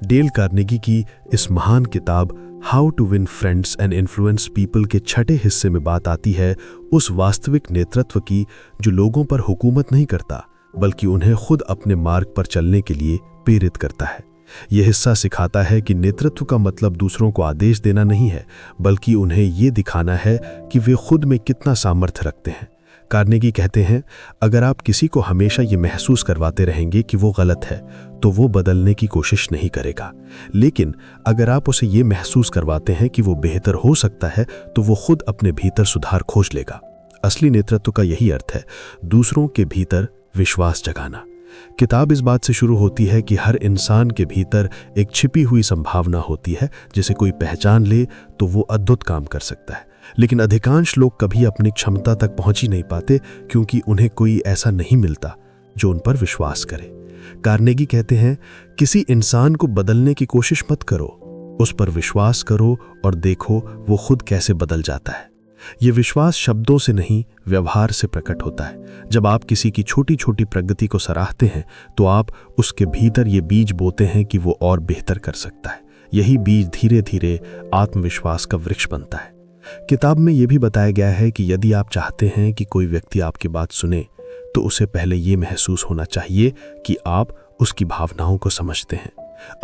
डेल कार्नेगी की इस महान किताब how to win friends and influence people के छठे हिस्से में बात आती है उस वास्तविक नेतृत्व की जो लोगों पर हुकूमत नहीं करता, बल्कि उन्हें खुद अपने मार्ग पर चलने के लिए प्रेरित करता है। यह हिस्सा सिखाता है कि नेतृत्व का मतलब दूसरों को आदेश देना नहीं है, बल्कि उन्हें ये दिखाना है कि वे खुद में कितना सामर्थ्य रखते हैं। कार्नेगी कहते हैं, अगर आप किसी को हमेशा ये महसूस करवाते रहेंगे कि वो गलत है, तो वो बदलने की कोशिश नहीं करेगा। लेकिन अगर आप उसे ये महसूस करवाते हैं कि वो बेहतर हो सकता है, तो वो खुद अपने भीतर सुधार खोज लेगा। असली नेतृत्व का यही अर्थ है, दूसरों के भीतर विश्वास जगाना। किताब इस बात से शुरू होती है कि हर इंसान के भीतर एक छिपी हुई संभावना होती है, जिसे कोई पहचान ले तो वो अद्भुत काम कर सकता है। लेकिन अधिकांश लोग कभी अपनी क्षमता तक पहुंच ही नहीं पाते, क्योंकि उन्हें कोई ऐसा नहीं मिलता जो उन पर विश्वास करे। कार्नेगी कहते हैं, किसी इंसान को बदलने की कोशिश मत करो, उस पर विश्वास करो और देखो वो खुद कैसे बदल जाता है। ये विश्वास शब्दों से नहीं, व्यवहार से प्रकट होता है। जब आप किसी की छोटी छोटी प्रगति को सराहते हैं तो आप उसके भीतर ये बीज बोते हैं कि वो और बेहतर कर सकता है। यही बीज धीरे धीरे आत्मविश्वास का वृक्ष बनता है। किताब में यह भी बताया गया है कि यदि आप चाहते हैं कि कोई व्यक्ति आपकी बात सुने, तो उसे पहले ये महसूस होना चाहिए कि आप उसकी भावनाओं को समझते हैं।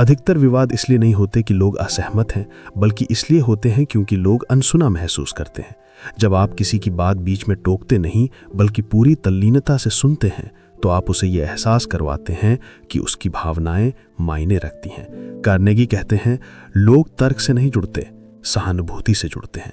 अधिकतर विवाद इसलिए नहीं होते कि लोग असहमत हैं, बल्कि इसलिए होते हैं क्योंकि लोग अनसुना महसूस करते हैं। जब आप किसी की बात बीच में टोकते नहीं, बल्कि पूरी तल्लीनता से सुनते हैं, तो आप उसे यह एहसास करवाते हैं कि उसकी भावनाएं मायने रखती हैं। कार्नेगी कहते हैं, लोग तर्क से नहीं जुड़ते, सहानुभूति से जुड़ते हैं।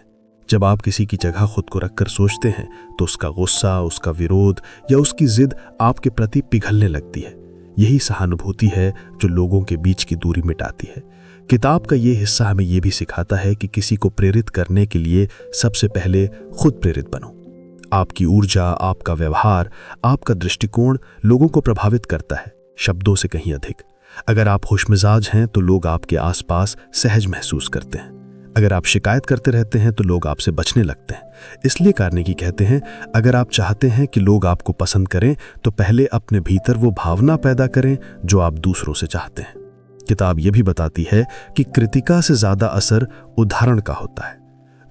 जब आप किसी की जगह खुद को रखकर सोचते हैं, तो उसका गुस्सा, उसका विरोध या उसकी जिद आपके प्रति पिघलने लगती है। यही सहानुभूति है जो लोगों के बीच की दूरी मिटाती है। किताब का ये हिस्सा हमें यह भी सिखाता है कि किसी को प्रेरित करने के लिए सबसे पहले खुद प्रेरित बनो। आपकी ऊर्जा, आपका व्यवहार, आपका दृष्टिकोण लोगों को प्रभावित करता है, शब्दों से कहीं अधिक। अगर आप खुशमिजाज हैं तो लोग आपके आसपास सहज महसूस करते हैं। अगर आप शिकायत करते रहते हैं तो लोग आपसे बचने लगते हैं। इसलिए कार्नेगी कहते हैं, अगर आप चाहते हैं कि लोग आपको पसंद करें, तो पहले अपने भीतर वो भावना पैदा करें जो आप दूसरों से चाहते हैं। किताब ये भी बताती है कि कृतिका से ज्यादा असर उदाहरण का होता है।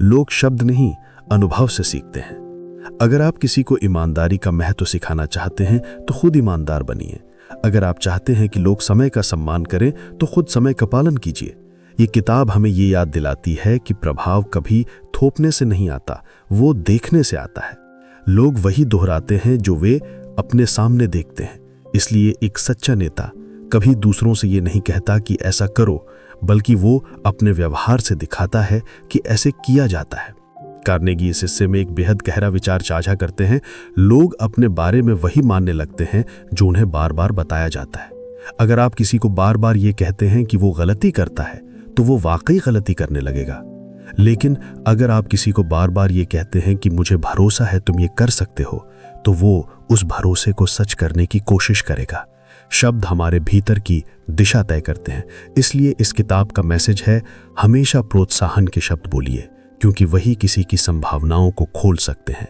लोग शब्द नहीं, अनुभव से सीखते हैं। अगर आप किसी को ईमानदारी का महत्व सिखाना चाहते हैं तो खुद ईमानदार बनिए। अगर आप चाहते हैं कि लोग समय का सम्मान करें तो खुद समय का पालन कीजिए। ये किताब हमें ये याद दिलाती है कि प्रभाव कभी थोपने से नहीं आता, वो देखने से आता है। लोग वही दोहराते हैं जो वे अपने सामने देखते हैं। इसलिए एक सच्चा नेता कभी दूसरों से ये नहीं कहता कि ऐसा करो, बल्कि वो अपने व्यवहार से दिखाता है कि ऐसे किया जाता है। कार्नेगी इस हिस्से में एक बेहद गहरा विचार साझा करते हैं। लोग अपने बारे में वही मानने लगते हैं जो उन्हें बार बार बताया जाता है। अगर आप किसी को बार बार ये कहते हैं कि वो गलती करता है, तो वो वाकई गलती करने लगेगा। लेकिन अगर आप किसी को बार बार ये कहते हैं कि मुझे भरोसा है तुम ये कर सकते हो, तो वो उस भरोसे को सच करने की कोशिश करेगा। शब्द हमारे भीतर की दिशा तय करते हैं। इसलिए इस किताब का मैसेज है, हमेशा प्रोत्साहन के शब्द बोलिए, क्योंकि वही किसी की संभावनाओं को खोल सकते हैं।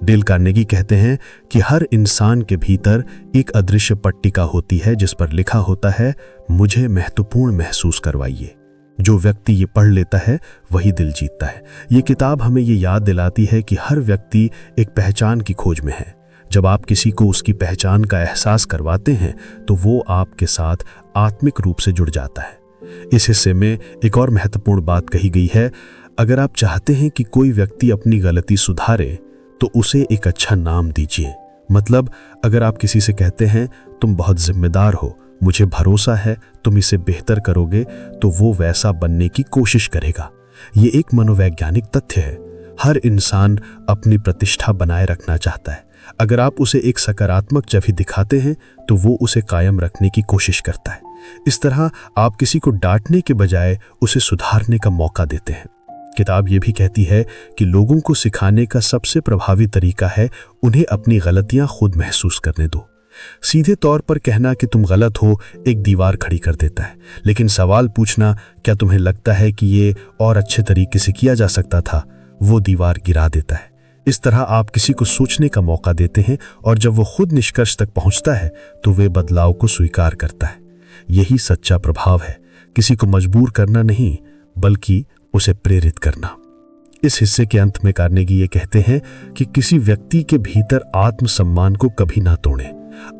डेल कार्नेगी कहते हैं कि हर इंसान के भीतर एक अदृश्य पट्टिका होती है जिस पर लिखा होता है, मुझे महत्वपूर्ण महसूस करवाइए। जो व्यक्ति ये पढ़ लेता है वही दिल जीतता है। ये किताब हमें ये याद दिलाती है कि हर व्यक्ति एक पहचान की खोज में है। जब आप किसी को उसकी पहचान का एहसास करवाते हैं तो वो आपके साथ आत्मिक रूप से जुड़ जाता है। इस हिस्से में एक और महत्वपूर्ण बात कही गई है, अगर आप चाहते हैं कि कोई व्यक्ति अपनी गलती सुधारे तो उसे एक अच्छा नाम दीजिए। मतलब अगर आप किसी से कहते हैं तुम बहुत जिम्मेदार हो, मुझे भरोसा है तुम इसे बेहतर करोगे, तो वो वैसा बनने की कोशिश करेगा। ये एक मनोवैज्ञानिक तथ्य है। हर इंसान अपनी प्रतिष्ठा बनाए रखना चाहता है। अगर आप उसे एक सकारात्मक छवि दिखाते हैं तो वो उसे कायम रखने की कोशिश करता है। इस तरह आप किसी को डांटने के बजाय उसे सुधारने का मौका देते हैं। किताब ये भी कहती है कि लोगों को सिखाने का सबसे प्रभावी तरीका है उन्हें अपनी गलतियां खुद महसूस करने दो। सीधे तौर पर कहना कि तुम गलत हो एक दीवार खड़ी कर देता है, लेकिन सवाल पूछना, क्या तुम्हें लगता है कि ये और अच्छे तरीके से किया जा सकता था, वो दीवार गिरा देता है। इस तरह आप किसी को सोचने का मौका देते हैं और जब वो खुद निष्कर्ष तक पहुंचता है तो वे बदलाव को स्वीकार करता है। यही सच्चा प्रभाव है, किसी को मजबूर करना नहीं बल्कि उसे प्रेरित करना। इस हिस्से के अंत में कार्नेगी ये कहते हैं कि किसी व्यक्ति के भीतर आत्मसम्मान को कभी ना तोड़ें।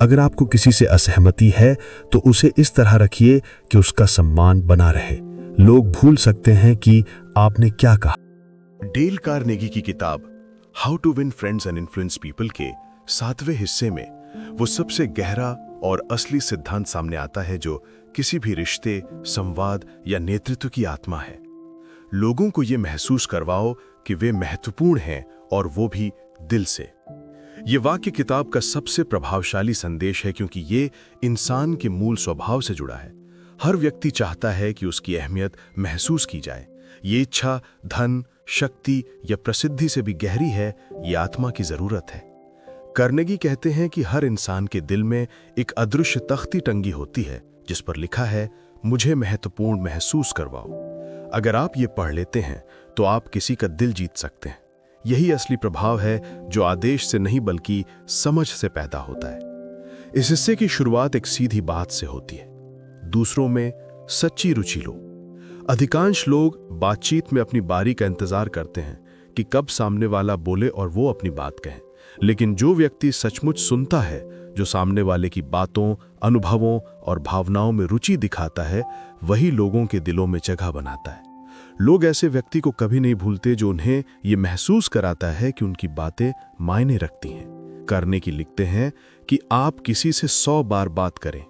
अगर आपको किसी से असहमति है तो उसे इस तरह रखिए कि उसका सम्मान बना रहे। लोग भूल सकते हैं कि आपने क्या कहा। डेल कार्नेगी की किताब how to win friends and influence people के 7वें हिस्से में वो सबसे गहरा और असली सिद्धांत सामने आता है जो किसी भी रिश्ते, संवाद या नेतृत्व की आत्मा है। लोगों को ये महसूस करवाओ कि वे महत्वपूर्ण हैं और वो भी दिल से। ये वाक्य किताब का सबसे प्रभावशाली संदेश है क्योंकि ये इंसान के मूल स्वभाव से जुड़ा है। हर व्यक्ति चाहता है कि उसकी अहमियत महसूस की जाए। ये इच्छा धन, शक्ति या प्रसिद्धि से भी गहरी है, ये आत्मा की जरूरत है। कार्नेगी कहते हैं कि हर इंसान के दिल में एक अदृश्य तख्ती टंगी होती है जिस पर लिखा है, मुझे महत्वपूर्ण महसूस करवाओ। अगर आप ये पढ़ लेते हैं तो आप किसी का दिल जीत सकते हैं। यही असली प्रभाव है जो आदेश से नहीं बल्कि समझ से पैदा होता है। इस हिस्से की शुरुआत एक सीधी बात से होती है, दूसरों में सच्ची रुचि लो। अधिकांश लोग बातचीत में अपनी बारी का इंतजार करते हैं कि कब सामने वाला बोले और वो अपनी बात कहे, लेकिन जो व्यक्ति सचमुच सुनता है, जो सामने वाले की बातों, अनुभवों और भावनाओं में रुचि दिखाता है, वही लोगों के दिलों में जगह बनाता है। लोग ऐसे व्यक्ति को कभी नहीं भूलते जो उन्हें ये महसूस कराता है कि उनकी बातें मायने रखती हैं। कार्नेगी लिखते हैं कि आप किसी से 100 बार बात करें,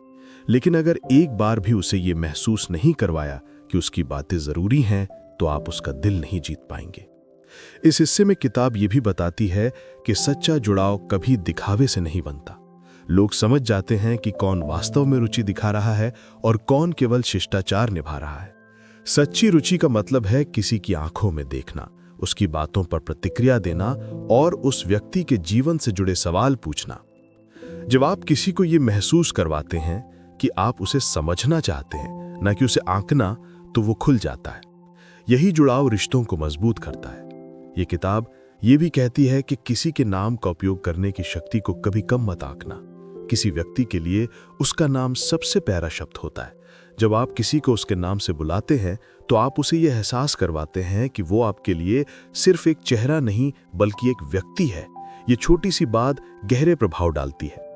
लेकिन अगर एक बार भी उसे ये महसूस नहीं करवाया कि उसकी बातें जरूरी हैं, तो आप उसका दिल नहीं जीत पाएंगे। इस हिस्से में किताब ये भी बताती है कि सच्चा जुड़ाव कभी दिखावे से नहीं बनता। लोग समझ जाते हैं कि कौन वास्तव में रुचि दिखा रहा है और कौन केवल शिष्टाचार निभा रहा है। सच्ची रुचि का मतलब है किसी की आंखों में देखना, उसकी बातों पर प्रतिक्रिया देना और उस व्यक्ति के जीवन से जुड़े सवाल पूछना। जब आप किसी को ये महसूस करवाते हैं कि आप उसे समझना चाहते हैं, न कि उसे आंकना, तो वो खुल जाता है। यही जुड़ाव रिश्तों को मजबूत करता है। ये किताब ये भी कहती है कि किसी के नाम का उपयोग करने की शक्ति को कभी कम मत आंकना। किसी व्यक्ति के लिए उसका नाम सबसे प्यारा शब्द होता है। जब आप किसी को उसके नाम से बुलाते हैं तो आप उसे यह एहसास करवाते हैं कि वो आपके लिए सिर्फ एक चेहरा नहीं बल्कि एक व्यक्ति है। ये छोटी सी बात गहरे प्रभाव डालती है।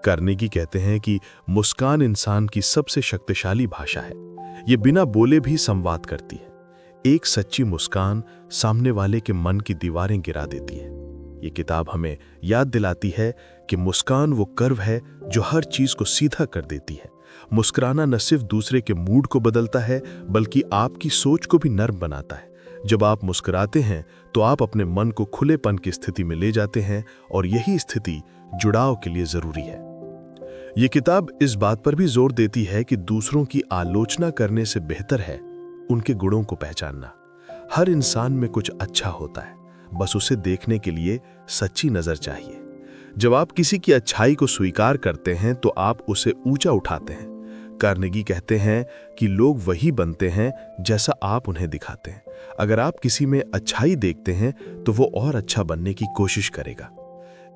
कार्नेगी कहते हैं कि मुस्कान इंसान की सबसे शक्तिशाली भाषा है। ये बिना बोले भी संवाद करती है। एक सच्ची मुस्कान सामने वाले के मन की दीवारें गिरा देती है। ये किताब हमें याद दिलाती है कि मुस्कान वो कर्व है जो हर चीज को सीधा कर देती है। मुस्कुराना न सिर्फ दूसरे के मूड को बदलता है बल्कि आपकी सोच को भी नर्म बनाता है। जब आप मुस्कुराते हैं तो आप अपने मन को खुलेपन की स्थिति में ले जाते हैं और यही स्थिति जुड़ाव के लिए जरूरी है। ये किताब इस बात पर भी जोर देती है कि दूसरों की आलोचना करने से बेहतर है उनके गुणों को पहचानना। हर इंसान में कुछ अच्छा होता है, बस उसे देखने के लिए सच्ची नजर चाहिए। जब आप किसी की अच्छाई को स्वीकार करते हैं तो आप उसे ऊंचा उठाते हैं। कार्नेगी कहते हैं कि लोग वही बनते हैं जैसा आप उन्हें दिखाते हैं। अगर आप किसी में अच्छाई देखते हैं तो वो और अच्छा बनने की कोशिश करेगा।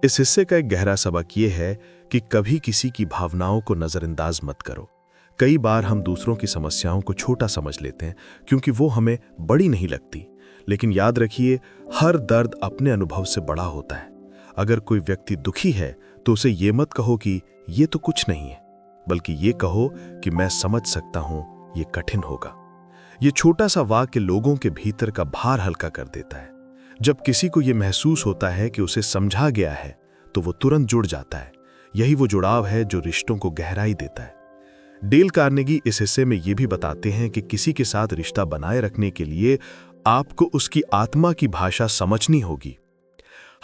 इस हिस्से का एक गहरा सबक ये है कि कभी किसी की भावनाओं को नजरअंदाज मत करो। कई बार हम दूसरों की समस्याओं को छोटा समझ लेते हैं क्योंकि वो हमें बड़ी नहीं लगती, लेकिन याद रखिए, हर दर्द अपने अनुभव से बड़ा होता है। अगर कोई व्यक्ति दुखी है तो उसे ये मत कहो कि ये तो कुछ नहीं है, बल्कि ये कहो कि मैं समझ सकता हूं, ये कठिन होगा। ये छोटा सा वाक्य लोगों के भीतर का भार हल्का कर देता है। जब किसी को ये महसूस होता है कि उसे समझा गया है तो वो तुरंत जुड़ जाता है। यही वो जुड़ाव है जो रिश्तों को गहराई देता है। डेल कार्नेगी इस हिस्से में ये भी बताते हैं कि किसी के साथ रिश्ता बनाए रखने के लिए आपको उसकी आत्मा की भाषा समझनी होगी।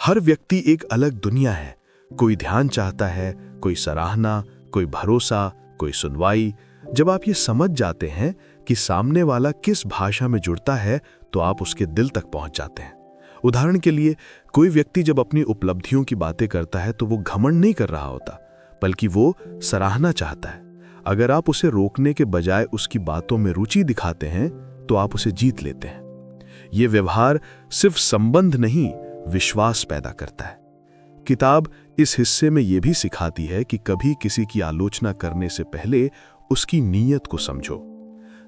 हर व्यक्ति एक अलग दुनिया है। कोई ध्यान चाहता है, कोई सराहना, कोई भरोसा, कोई सुनवाई। जब आप ये समझ जाते हैं कि सामने वाला किस भाषा में जुड़ता है तो आप उसके दिल तक पहुंच जाते हैं। उदाहरण के लिए, कोई व्यक्ति जब अपनी उपलब्धियों की बातें करता है तो वो घमंड नहीं कर रहा होता, बल्कि वो सराहना चाहता है। अगर आप उसे रोकने के बजाय उसकी बातों में रुचि दिखाते हैं तो आप उसे जीत लेते हैं। ये व्यवहार सिर्फ संबंध नहीं, विश्वास पैदा करता है। किताब इस हिस्से में यह भी सिखाती है कि कभी किसी की आलोचना करने से पहले उसकी नीयत को समझो।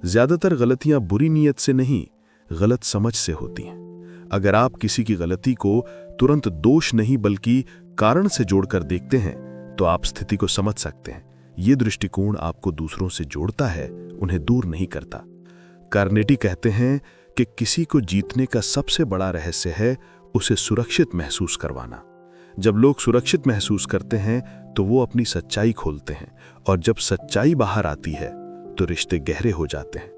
ज्यादातर गलतियां बुरी नीयत से नहीं, गलत समझ से होती हैं। अगर आप किसी की गलती को तुरंत दोष नहीं बल्कि कारण से जोड़कर देखते हैं तो आप स्थिति को समझ सकते हैं। ये दृष्टिकोण आपको दूसरों से जोड़ता है, उन्हें दूर नहीं करता। कार्नेगी कहते हैं कि किसी को जीतने का सबसे बड़ा रहस्य है उसे सुरक्षित महसूस करवाना। जब लोग सुरक्षित महसूस करते हैं तो वो अपनी सच्चाई खोलते हैं, और जब सच्चाई बाहर आती है तो रिश्ते गहरे हो जाते हैं।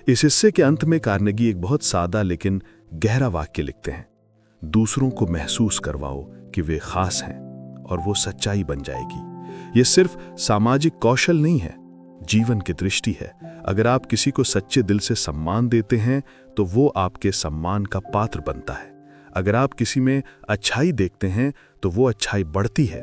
इस हिस्से के अंत में कार्नेगी एक बहुत सादा लेकिन गहरा वाक्य लिखते हैं। दूसरों को महसूस करवाओ कि वे खास हैं और वो सच्चाई बन जाएगी। ये सिर्फ सामाजिक कौशल नहीं है, जीवन की दृष्टि है। अगर आप किसी को सच्चे दिल से सम्मान देते हैं तो वो आपके सम्मान का पात्र बनता है। अगर आप किसी में अच्छाई देखते हैं तो वो अच्छाई बढ़ती है।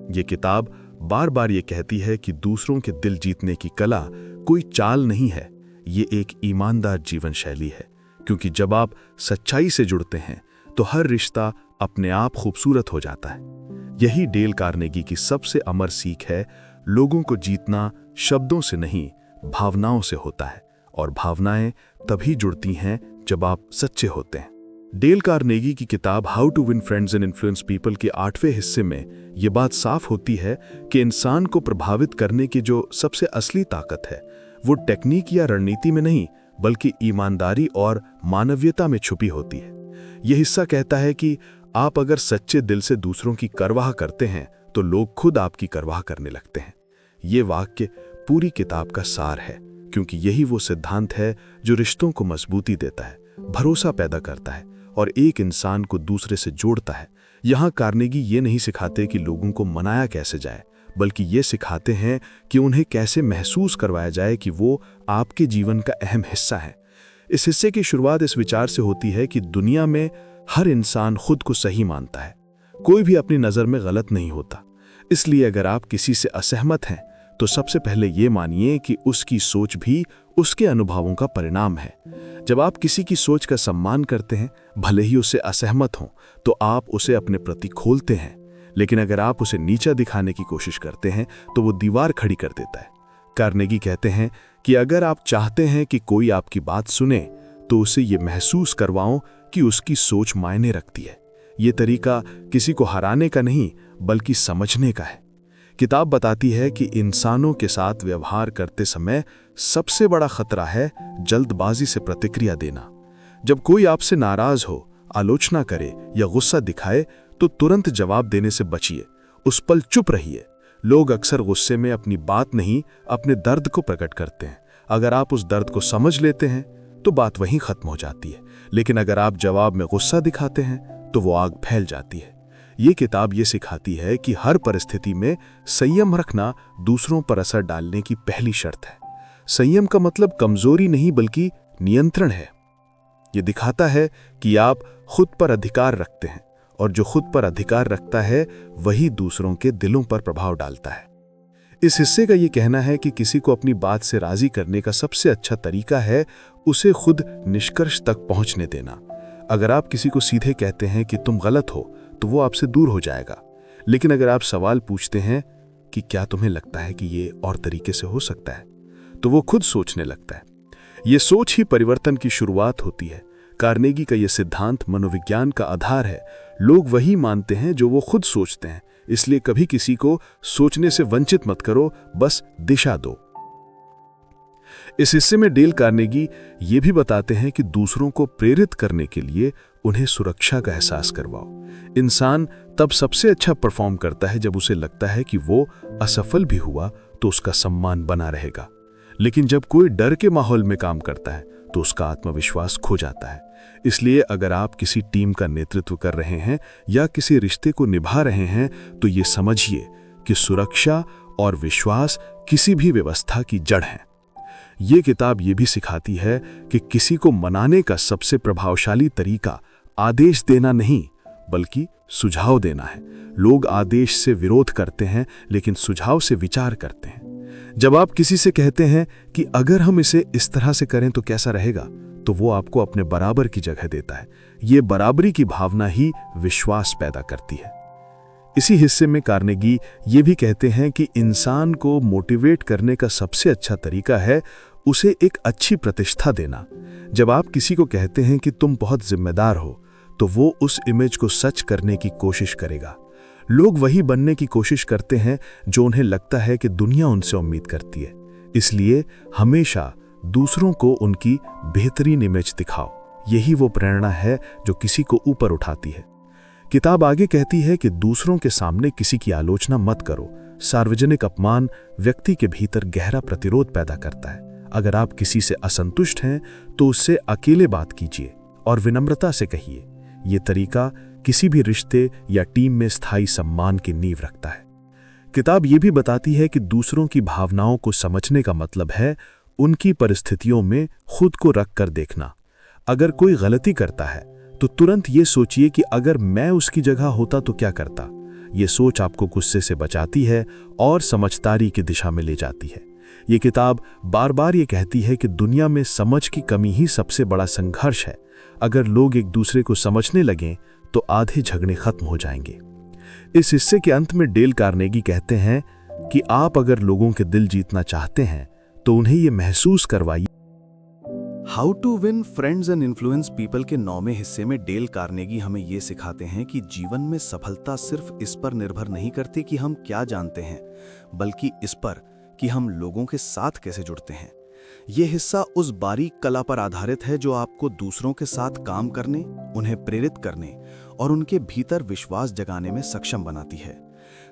ये किताब बार बार ये कहती है कि दूसरों के दिल जीतने की कला कोई चाल नहीं है, ये एक ईमानदार जीवन शैली है। क्योंकि जब आप सच्चाई से जुड़ते हैं तो हर रिश्ता अपने आप खूबसूरत हो जाता है। यही डेल कार्नेगी की सबसे अमर सीख है। लोगों को जीतना शब्दों से नहीं, भावनाओं से होता है, और भावनाएं तभी जुड़ती हैं जब आप सच्चे होते हैं। डेल कार्नेगी की किताब how to win friends and influence people के 8वें हिस्से में यह बात साफ होती है कि इंसान को प्रभावित करने की जो सबसे असली ताकत है वो टेक्निक या रणनीति में नहीं, बल्कि ईमानदारी और मानवीयता में छुपी होती है। यह हिस्सा कहता है कि आप अगर सच्चे दिल से दूसरों की परवाह करते हैं तो लोग खुद आपकी परवाह करने लगते हैं। ये वाक्य पूरी किताब का सार है, क्योंकि यही वो सिद्धांत है जो रिश्तों को मजबूती देता है, भरोसा पैदा करता है और एक इंसान को दूसरे से जोड़ता है। यहाँ कार्नेगी ये नहीं सिखाते कि लोगों को मनाया कैसे जाए, बल्कि ये सिखाते हैं कि उन्हें कैसे महसूस करवाया जाए कि वो आपके जीवन का अहम हिस्सा है। इस हिस्से की शुरुआत इस विचार से होती है कि दुनिया में हर इंसान खुद को सही मानता है, कोई भी अपनी नज़र में गलत नहीं होता। इसलिए अगर आप किसी से असहमत हैं तो सबसे पहले ये मानिए कि उसकी सोच भी उसके अनुभवों का परिणाम है। जब आप किसी की सोच का सम्मान करते हैं, भले ही उससे असहमत हों, तो आप उसे अपने प्रति खोलते हैं। लेकिन अगर आप उसे नीचा दिखाने की कोशिश करते हैं तो वो दीवार खड़ी कर देता है। कार्नेगी कहते हैं कि अगर आप चाहते हैं कि कोई आपकी बात सुने तो उसे ये महसूस करवाओ कि उसकी सोच मायने रखती है। ये तरीका किसी को हराने का नहीं, बल्कि समझने का है। किताब बताती है कि इंसानों के साथ व्यवहार करते समय सबसे बड़ा खतरा है जल्दबाजी से प्रतिक्रिया देना। जब कोई आपसे नाराज हो, आलोचना करे या गुस्सा दिखाए तो तुरंत जवाब देने से बचिए, उस पल चुप रहिए। लोग अक्सर गुस्से में अपनी बात नहीं, अपने दर्द को प्रकट करते हैं। अगर आप उस दर्द को समझ लेते हैं तो बात वहीं खत्म हो जाती है, लेकिन अगर आप जवाब में गुस्सा दिखाते हैं तो वो आग फैल जाती है। ये किताब ये सिखाती है कि हर परिस्थिति में संयम रखना दूसरों पर असर डालने की पहली शर्त है। संयम का मतलब कमजोरी नहीं, बल्कि नियंत्रण है। ये दिखाता है कि आप खुद पर अधिकार रखते हैं, और जो खुद पर अधिकार रखता है वही दूसरों के दिलों पर प्रभाव डालता है। इस हिस्से का ये कहना है कि किसी को अपनी बात से राजी करने का सबसे अच्छा तरीका है उसे खुद निष्कर्ष तक पहुंचने देना। अगर आप किसी को सीधे कहते हैं कि तुम गलत हो, तो वो आपसे दूर हो जाएगा। लेकिन अगर आप सवाल पूछते हैं कि क्या तुम्हें लगता है कि ये और तरीके से हो सकता है, तो वो खुद सोचने लगता है। ये सोच ही परिवर्तन की शुरुआत होती है। कार्नेगी का ये सिद्धांत मनोविज्ञान का आधार है। लोग वही मानते हैं जो वो खुद सोचते हैं, इसलिए कभी किसी को सोचने से वंचित मत करो, बस दिशा दो। इस हिस्से में डेल कार्नेगी ये भी बताते हैं कि दूसरों को प्रेरित करने के लिए उन्हें सुरक्षा का एहसास करवाओ। इंसान तब सबसे अच्छा परफॉर्म करता है जब उसे लगता है कि वो असफल भी हुआ तो उसका सम्मान बना रहेगा। लेकिन जब कोई डर के माहौल में काम करता है तो उसका आत्मविश्वास खो जाता है। इसलिए अगर आप किसी टीम का नेतृत्व कर रहे हैं या किसी रिश्ते को निभा रहे हैं, तो ये समझिए कि सुरक्षा और विश्वास किसी भी व्यवस्था की जड़ है। ये किताब ये भी सिखाती है कि किसी को मनाने का सबसे प्रभावशाली तरीका आदेश देना नहीं, बल्कि सुझाव देना है। लोग आदेश से विरोध करते हैं, लेकिन सुझाव से विचार करते हैं। जब आप किसी से कहते हैं कि अगर हम इसे इस तरह से करें तो कैसा रहेगा, तो वो आपको अपने बराबर की जगह देता है। ये बराबरी की भावना ही विश्वास पैदा करती है। इसी हिस्से में कार्नेगी ये भी कहते हैं कि इंसान को मोटिवेट करने का सबसे अच्छा तरीका है उसे एक अच्छी प्रतिष्ठा देना। जब आप किसी को कहते हैं कि तुम बहुत जिम्मेदार हो, तो वो उस इमेज को सच करने की कोशिश करेगा। लोग वही बनने की कोशिश करते हैं जो उन्हें लगता है कि दुनिया उनसे उम्मीद करती है। इसलिए हमेशा दूसरों को उनकी बेहतरीन इमेज दिखाओ। यही वो प्रेरणा है जो किसी को ऊपर उठाती है। किताब आगे कहती है कि दूसरों के सामने किसी की आलोचना मत करो। सार्वजनिक अपमान व्यक्ति के भीतर गहरा प्रतिरोध पैदा करता है। अगर आप किसी से असंतुष्ट हैं तो उससे अकेले बात कीजिए और विनम्रता से कहिए। ये तरीका किसी भी रिश्ते या टीम में स्थायी सम्मान की नींव रखता है। किताब ये भी बताती है कि दूसरों की भावनाओं को समझने का मतलब है उनकी परिस्थितियों में खुद को रख कर देखना। अगर कोई गलती करता है तो तुरंत ये सोचिए कि अगर मैं उसकी जगह होता तो क्या करता। ये सोच आपको गुस्से से बचाती है और समझदारी की दिशा में ले जाती है। ये किताब बार बार ये कहती है कि दुनिया में समझ की कमी ही सबसे बड़ा संघर्ष है। अगर लोग एक दूसरे को समझने लगें तो आधे झगड़े खत्म हो जाएंगे। इस हिस्से के अंत में डेल कार्नेगी कहते हैं कि आप अगर लोगों के दिल जीतना चाहते हैं तो उन्हें ये महसूस करवाइए। How to win friends and influence people के 9वें हिस्से में डेल कार्नेगी हमें ये सिखाते हैं कि जीवन में सफलता सिर्फ इस पर निर्भर नहीं करती कि हम क्या जानते हैं, बल्कि इस पर कि हम लोगों के साथ कैसे जुड़ते हैं। ये हिस्सा उस बारीक कला पर आधारित है जो आपको दूसरों के साथ काम करने, उन्हें प्रेरित करने और उनके भीतर विश्वास जगाने में सक्षम बनाती है।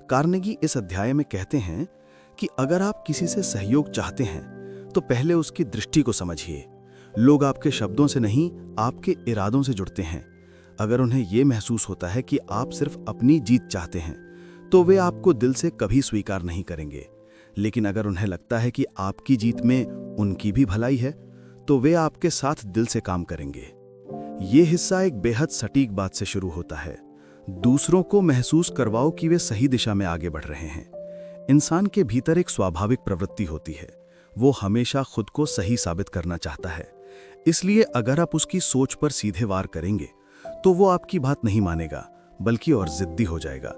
कार्नेगी इस अध्याय में कहते हैं कि अगर आप किसी से सहयोग चाहते हैं तो पहले उसकी दृष्टि को समझिए। लोग आपके शब्दों से नहीं, आपके इरादों से जुड़ते हैं। अगर उन्हें यह महसूस होता है कि आप सिर्फ अपनी जीत चाहते हैं तो वे आपको दिल से कभी स्वीकार नहीं करेंगे। लेकिन अगर उन्हें लगता है कि आपकी जीत में उनकी भी भलाई है तो वे आपके साथ दिल से काम करेंगे। ये हिस्सा एक बेहद सटीक बात से शुरू होता है। दूसरों को महसूस करवाओ कि वे सही दिशा में आगे बढ़ रहे हैं। इंसान के भीतर एक स्वाभाविक प्रवृत्ति होती है, वो हमेशा खुद को सही साबित करना चाहता है। इसलिए अगर आप उसकी सोच पर सीधे वार करेंगे तो वो आपकी बात नहीं मानेगा, बल्कि और जिद्दी हो जाएगा।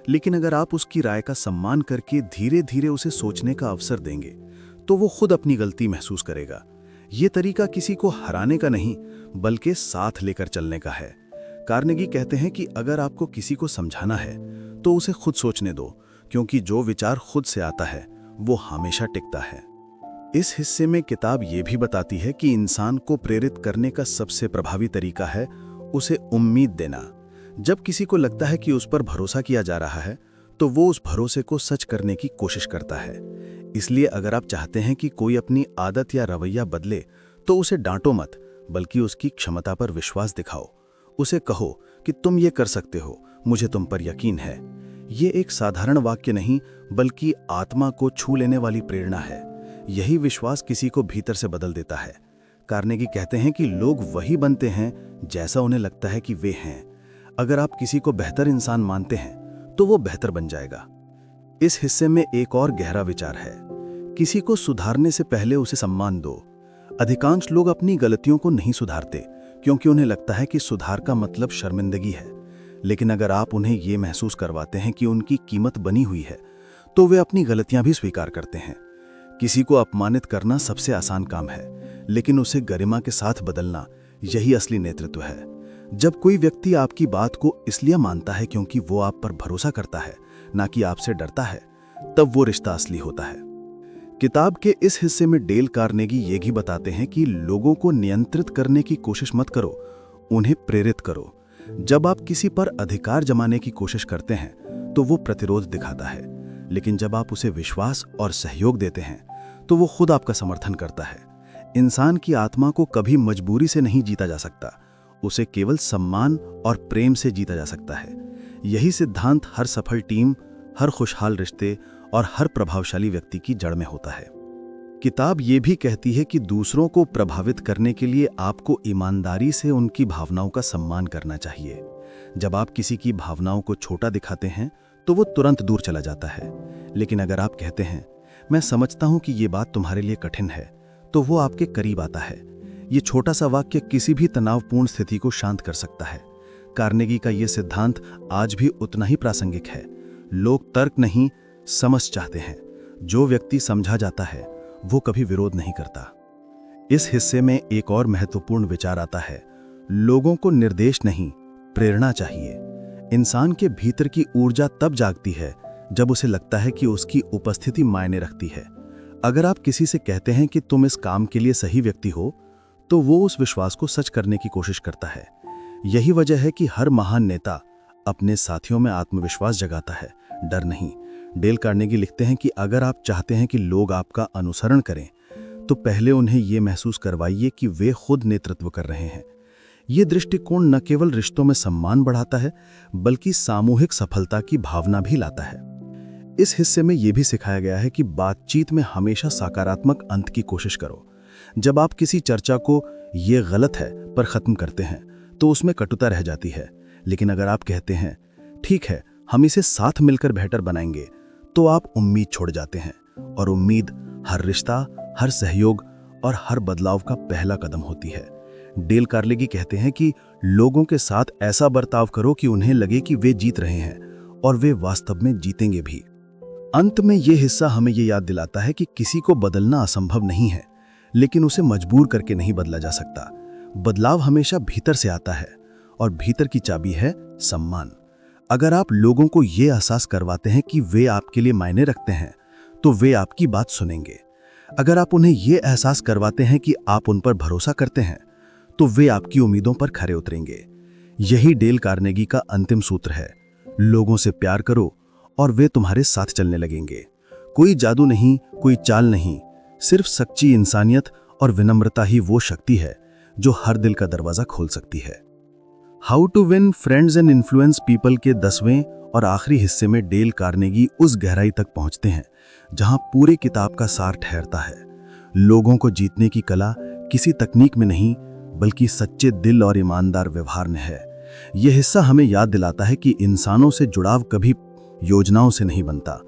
लेकिन अगर आप उसकी राय का सम्मान करके धीरे धीरे उसे सोचने का अवसर देंगे तो वो खुद अपनी गलती महसूस करेगा। ये तरीका किसी को हराने का नहीं, बल्कि साथ लेकर चलने का है। कार्नेगी कहते हैं कि अगर आपको किसी को समझाना है तो उसे खुद सोचने दो, क्योंकि जो विचार खुद से आता है वो हमेशा टिकता है। इस हिस्से में किताब ये भी बताती है कि इंसान को प्रेरित करने का सबसे प्रभावी तरीका है उसे उम्मीद देना। जब किसी को लगता है कि उस पर भरोसा किया जा रहा है तो वो उस भरोसे को सच करने की कोशिश करता है। इसलिए अगर आप चाहते हैं कि कोई अपनी आदत या रवैया बदले तो उसे डांटो मत, बल्कि उसकी क्षमता पर विश्वास दिखाओ। उसे कहो कि तुम ये कर सकते हो, मुझे तुम पर यकीन है। ये एक साधारण वाक्य नहीं, बल्कि आत्मा को छू लेने वाली प्रेरणा है। यही विश्वास किसी को भीतर से बदल देता है। कार्नेगी कहते हैं कि लोग वही बनते हैं जैसा उन्हें लगता है कि वे हैं। अगर आप किसी को बेहतर इंसान मानते हैं तो वो बेहतर बन जाएगा। इस हिस्से में एक और गहरा विचार है, किसी को सुधारने से पहले उसे सम्मान दो। अधिकांश लोग अपनी गलतियों को नहीं सुधारते क्योंकि उन्हें लगता है कि सुधार का मतलब शर्मिंदगी है। लेकिन अगर आप उन्हें ये महसूस करवाते हैं कि उनकी कीमत बनी हुई है तो वे अपनी गलतियां भी स्वीकार करते हैं। किसी को अपमानित करना सबसे आसान काम है, लेकिन उसे गरिमा के साथ बदलना यही असली नेतृत्व है। जब कोई व्यक्ति आपकी बात को इसलिए मानता है क्योंकि वो आप पर भरोसा करता है, ना कि आपसे डरता है, तब वो रिश्ता असली होता है। किताब के इस हिस्से में डेल कार्नेगी ये भी बताते हैं कि लोगों को नियंत्रित करने की कोशिश मत करो, उन्हें प्रेरित करो। जब आप किसी पर अधिकार जमाने की कोशिश करते हैं तो वो प्रतिरोध दिखाता है, लेकिन जब आप उसे विश्वास और सहयोग देते हैं तो वो खुद आपका समर्थन करता है। इंसान की आत्मा को कभी मजबूरी से नहीं जीता जा सकता, उसे केवल सम्मान और प्रेम से जीता जा सकता है। यही सिद्धांत हर सफल टीम, हर खुशहाल रिश्ते और हर प्रभावशाली व्यक्ति की जड़ में होता है। किताब ये भी कहती है कि दूसरों को प्रभावित करने के लिए आपको ईमानदारी से उनकी भावनाओं का सम्मान करना चाहिए। जब आप किसी की भावनाओं को छोटा दिखाते हैं तो वो तुरंत दूर चला जाता है, लेकिन अगर आप कहते हैं मैं समझता हूं कि ये बात तुम्हारे लिए कठिन है, तो वो आपके करीब आता है। ये छोटा सा वाक्य किसी भी तनावपूर्ण स्थिति को शांत कर सकता है। कार्नेगी का ये सिद्धांत आज भी उतना ही प्रासंगिक है। लोग तर्क नहीं, समझ चाहते हैं। जो व्यक्ति समझा जाता है वो कभी विरोध नहीं करता। इस हिस्से में एक और महत्वपूर्ण विचार आता है, लोगों को निर्देश नहीं, प्रेरणा चाहिए। इंसान के भीतर की ऊर्जा तब जागती है जब उसे लगता है कि उसकी उपस्थिति मायने रखती है। अगर आप किसी से कहते हैं कि तुम इस काम के लिए सही व्यक्ति हो, तो वो उस विश्वास को सच करने की कोशिश करता है। यही वजह है कि हर महान नेता अपने साथियों में आत्मविश्वास जगाता है, डर नहीं। डेल कार्नेगी लिखते हैं कि अगर आप चाहते हैं कि लोग आपका अनुसरण करें, तो पहले उन्हें यह महसूस करवाइए कि वे खुद नेतृत्व कर रहे हैं। ये दृष्टिकोण न केवल रिश्तों में सम्मान बढ़ाता है, बल्कि सामूहिक सफलता की भावना भी लाता है। इस हिस्से में यह भी सिखाया गया है कि बातचीत में हमेशा सकारात्मक अंत की कोशिश करो। जब आप किसी चर्चा को ये गलत है पर खत्म करते हैं तो उसमें कटुता रह जाती है, लेकिन अगर आप कहते हैं ठीक है, हम इसे साथ मिलकर बेहतर बनाएंगे, तो आप उम्मीद छोड़ जाते हैं। और उम्मीद हर रिश्ता, हर सहयोग और हर बदलाव का पहला कदम होती है। डेल कार्नेगी कहते हैं कि लोगों के साथ ऐसा बर्ताव करो कि उन्हें लगे कि वे जीत रहे हैं, और वे वास्तव में जीतेंगे भी। अंत में यह हिस्सा हमें यह याद दिलाता है कि किसी को बदलना असंभव नहीं है, लेकिन उसे मजबूर करके नहीं बदला जा सकता। बदलाव हमेशा भीतर से आता है, और भीतर की चाबी है सम्मान। अगर आप लोगों को यह एहसास करवाते हैं कि वे आपके लिए मायने रखते हैं, तो वे आपकी बात सुनेंगे। अगर आप उन्हें यह एहसास करवाते हैं कि आप उन पर भरोसा करते हैं, तो वे आपकी उम्मीदों पर खरे उतरेंगे। यही डेल कार्नेगी का अंतिम सूत्र है, लोगों से प्यार करो और वे तुम्हारे साथ चलने लगेंगे। कोई जादू नहीं, कोई चाल नहीं, सिर्फ सच्ची इंसानियत और विनम्रता ही वो शक्ति है जो हर दिल का दरवाजा खोल सकती है। How to win friends and influence people के 10वें और आखिरी हिस्से में डेल कार्नेगी उस गहराई तक पहुंचते हैं जहां पूरी किताब का सार ठहरता है। लोगों को जीतने की कला किसी तकनीक में नहीं, बल्कि सच्चे दिल और ईमानदार व्यवहार में है। यह हिस्सा हमें याद दिलाता है कि इंसानों से जुड़ाव कभी योजनाओं से नहीं बनता,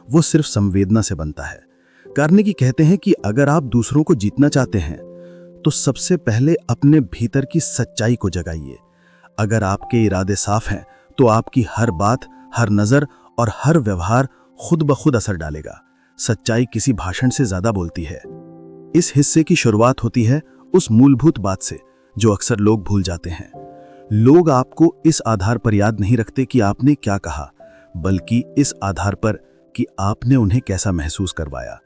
वो सिर्फ संवेदना से बनता है। कार्नेगी कहते हैं कि अगर आप दूसरों को जीतना चाहते हैं, तो सबसे पहले अपने भीतर की सच्चाई को जगाइए। अगर आपके इरादे साफ हैं, तो आपकी हर बात, हर नज़र और हर व्यवहार खुद ब खुद असर डालेगा। सच्चाई किसी भाषण से ज्यादा बोलती है। इस हिस्से की शुरुआत होती है उस मूलभूत बात से जो अक्सर लोग भूल जाते हैं। लोग आपको इस आधार पर याद नहीं रखते कि आपने क्या कहा, बल्कि इस आधार पर कि आपने उन्हें कैसा महसूस करवाया।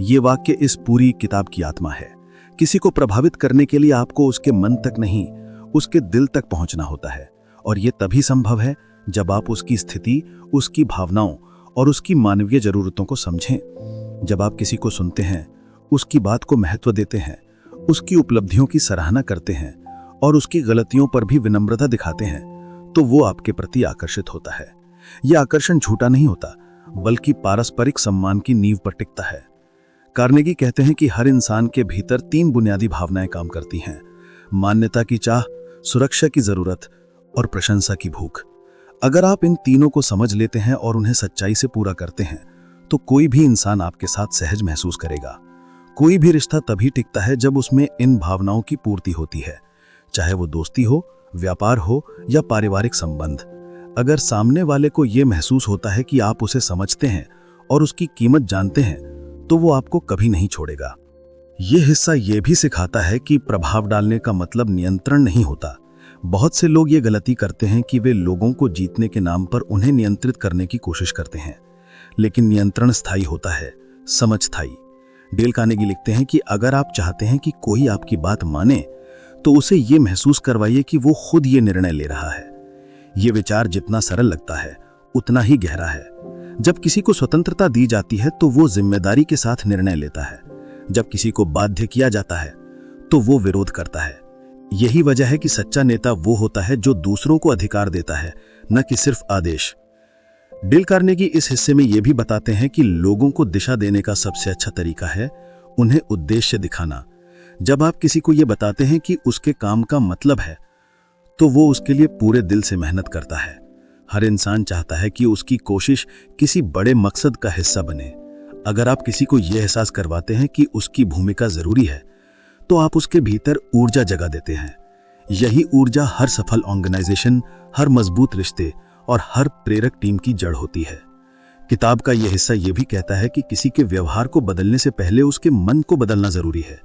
ये वाक्य इस पूरी किताब की आत्मा है। किसी को प्रभावित करने के लिए आपको उसके मन तक नहीं, उसके दिल तक पहुंचना होता है, और यह तभी संभव है जब आप उसकी स्थिति, उसकी भावनाओं और उसकी मानवीय जरूरतों को समझें। जब आप किसी को सुनते हैं, उसकी बात को महत्व देते हैं, उसकी उपलब्धियों की सराहना करते हैं और उसकी गलतियों पर भी विनम्रता दिखाते हैं, तो वो आपके प्रति आकर्षित होता है। यह आकर्षण झूठा नहीं होता, बल्कि पारस्परिक सम्मान की नींव पर टिकता है। कार्नेगी कहते हैं कि हर इंसान के भीतर 3 बुनियादी भावनाएं काम करती हैं: मान्यता की चाह, सुरक्षा की जरूरत और प्रशंसा की भूख। अगर आप इन तीनों को समझ लेते हैं और उन्हें सच्चाई से पूरा करते हैं तो कोई भी इंसान आपके साथ सहज महसूस करेगा। कोई भी रिश्ता तभी टिकता है जब उसमें इन भावनाओं की पूर्ति होती है, चाहे वो दोस्ती हो, व्यापार हो या पारिवारिक संबंध। अगर सामने वाले को यह महसूस होता है कि आप उसे समझते हैं और उसकी कीमत जानते हैं तो वो आपको कभी नहीं छोड़ेगा। ये हिस्सा ये भी सिखाता है कि प्रभाव डालने का मतलब नियंत्रण नहीं होता। बहुत से लोग ये गलती करते हैं कि वे लोगों को जीतने के नाम पर उन्हें नियंत्रित करने की कोशिश करते हैं, लेकिन नियंत्रण स्थायी होता है, समझ स्थायी। डेल कार्नेगी लिखते हैं कि अगर आप चाहते हैं कि कोई आपकी बात माने तो उसे ये महसूस करवाइए कि वो खुद ये निर्णय ले रहा है। ये विचार जितना सरल लगता है उतना ही गहरा है। जब किसी को स्वतंत्रता दी जाती है तो वो जिम्मेदारी के साथ निर्णय लेता है। जब किसी को बाध्य किया जाता है तो वो विरोध करता है। यही वजह है कि सच्चा नेता वो होता है जो दूसरों को अधिकार देता है, न कि सिर्फ आदेश। डेल कार्नेगी इस हिस्से में यह भी बताते हैं कि लोगों को दिशा देने का सबसे अच्छा तरीका है उन्हें उद्देश्य दिखाना। जब आप किसी को यह बताते हैं कि उसके काम का मतलब है तो वो उसके लिए पूरे दिल से मेहनत करता है। हर इंसान चाहता है कि उसकी कोशिश किसी बड़े मकसद का हिस्सा बने। अगर आप किसी को यह एहसास करवाते हैं कि उसकी भूमिका जरूरी है तो आप उसके भीतर ऊर्जा जगा देते हैं। यही ऊर्जा हर सफल ऑर्गेनाइजेशन, हर मजबूत रिश्ते और हर प्रेरक टीम की जड़ होती है। किताब का यह हिस्सा यह भी कहता है कि किसी के व्यवहार को बदलने से पहले उसके मन को बदलना जरूरी है।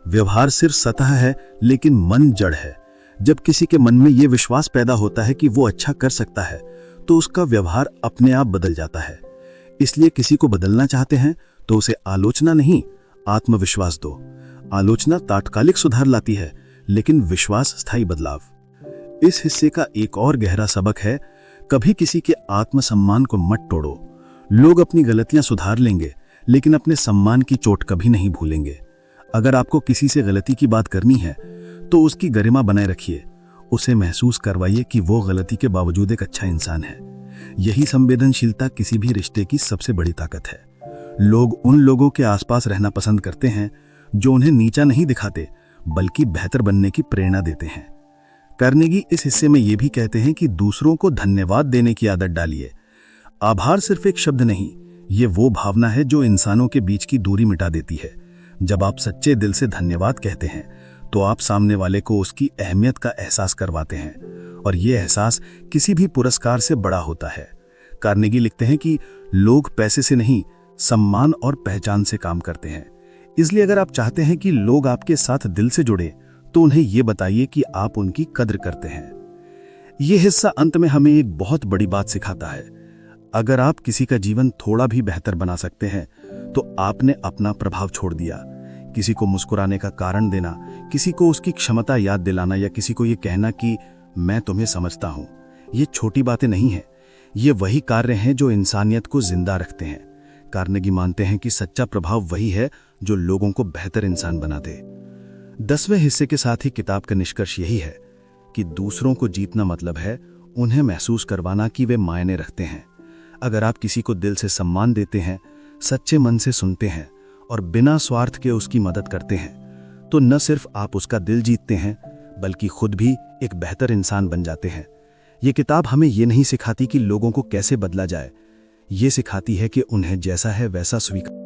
व्यवहार सिर्फ सतह है लेकिन मन जड़ है। जब किसी के मन में यह विश्वास पैदा होता है कि वो अच्छा कर सकता है तो उसका व्यवहार अपने आप बदल जाता है। इसलिए किसी को बदलना चाहते हैं तो उसे आलोचना नहीं, आत्मविश्वास दो। आलोचना तात्कालिक सुधार लाती है लेकिन विश्वास स्थायी बदलाव। इस हिस्से का एक और गहरा सबक है, कभी किसी के आत्मसम्मान को मत तोड़ो। लोग अपनी गलतियां सुधार लेंगे लेकिन अपने सम्मान की चोट कभी नहीं भूलेंगे। अगर आपको किसी से गलती की बात करनी है तो उसकी गरिमा बनाए रखिए। उसे महसूस करवाइए कि वो गलती के बावजूद एक अच्छा इंसान है। यही संवेदनशीलता किसी भी रिश्ते की सबसे बड़ी ताकत है। लोग उन लोगों के आसपास रहना पसंद करते हैं जो उन्हें नीचा नहीं दिखाते बल्कि बेहतर बनने की प्रेरणा देते हैं। कार्नेगी इस हिस्से में यह भी कहते हैं कि दूसरों को धन्यवाद देने की आदत डालिए। आभार सिर्फ एक शब्द नहीं, ये वो भावना है जो इंसानों के बीच की दूरी मिटा देती है। जब आप सच्चे दिल से धन्यवाद कहते हैं तो आप सामने वाले को उसकी अहमियत का एहसास करवाते हैं और ये एहसास किसी भी पुरस्कार से बड़ा होता है। कार्नेगी लिखते हैं कि लोग पैसे से नहीं, सम्मान और पहचान से काम करते हैं। इसलिए अगर आप चाहते हैं कि लोग आपके साथ दिल से जुड़े तो उन्हें यह बताइए कि आप उनकी कद्र करते हैं। यह हिस्सा अंत में हमें एक बहुत बड़ी बात सिखाता है। अगर आप किसी का जीवन थोड़ा भी बेहतर बना सकते हैं तो आपने अपना प्रभाव छोड़ दिया। किसी को मुस्कुराने का कारण देना, किसी को उसकी क्षमता याद दिलाना या किसी को यह कहना कि मैं तुम्हें समझता हूं, ये छोटी बातें नहीं हैं। ये वही कार्य हैं जो इंसानियत को जिंदा रखते हैं। कार्नेगी मानते हैं कि सच्चा प्रभाव वही है जो लोगों को बेहतर इंसान बना दे। 10वें हिस्से के साथ ही किताब का निष्कर्ष यही है कि दूसरों को जीतना मतलब है उन्हें महसूस करवाना कि वे मायने रखते हैं। अगर आप किसी को दिल से सम्मान देते हैं, सच्चे मन से सुनते हैं और बिना स्वार्थ के उसकी मदद करते हैं तो न सिर्फ आप उसका दिल जीतते हैं बल्कि खुद भी एक बेहतर इंसान बन जाते हैं। ये किताब हमें ये नहीं सिखाती कि लोगों को कैसे बदला जाए, ये सिखाती है कि उन्हें जैसा है वैसा स्वीकार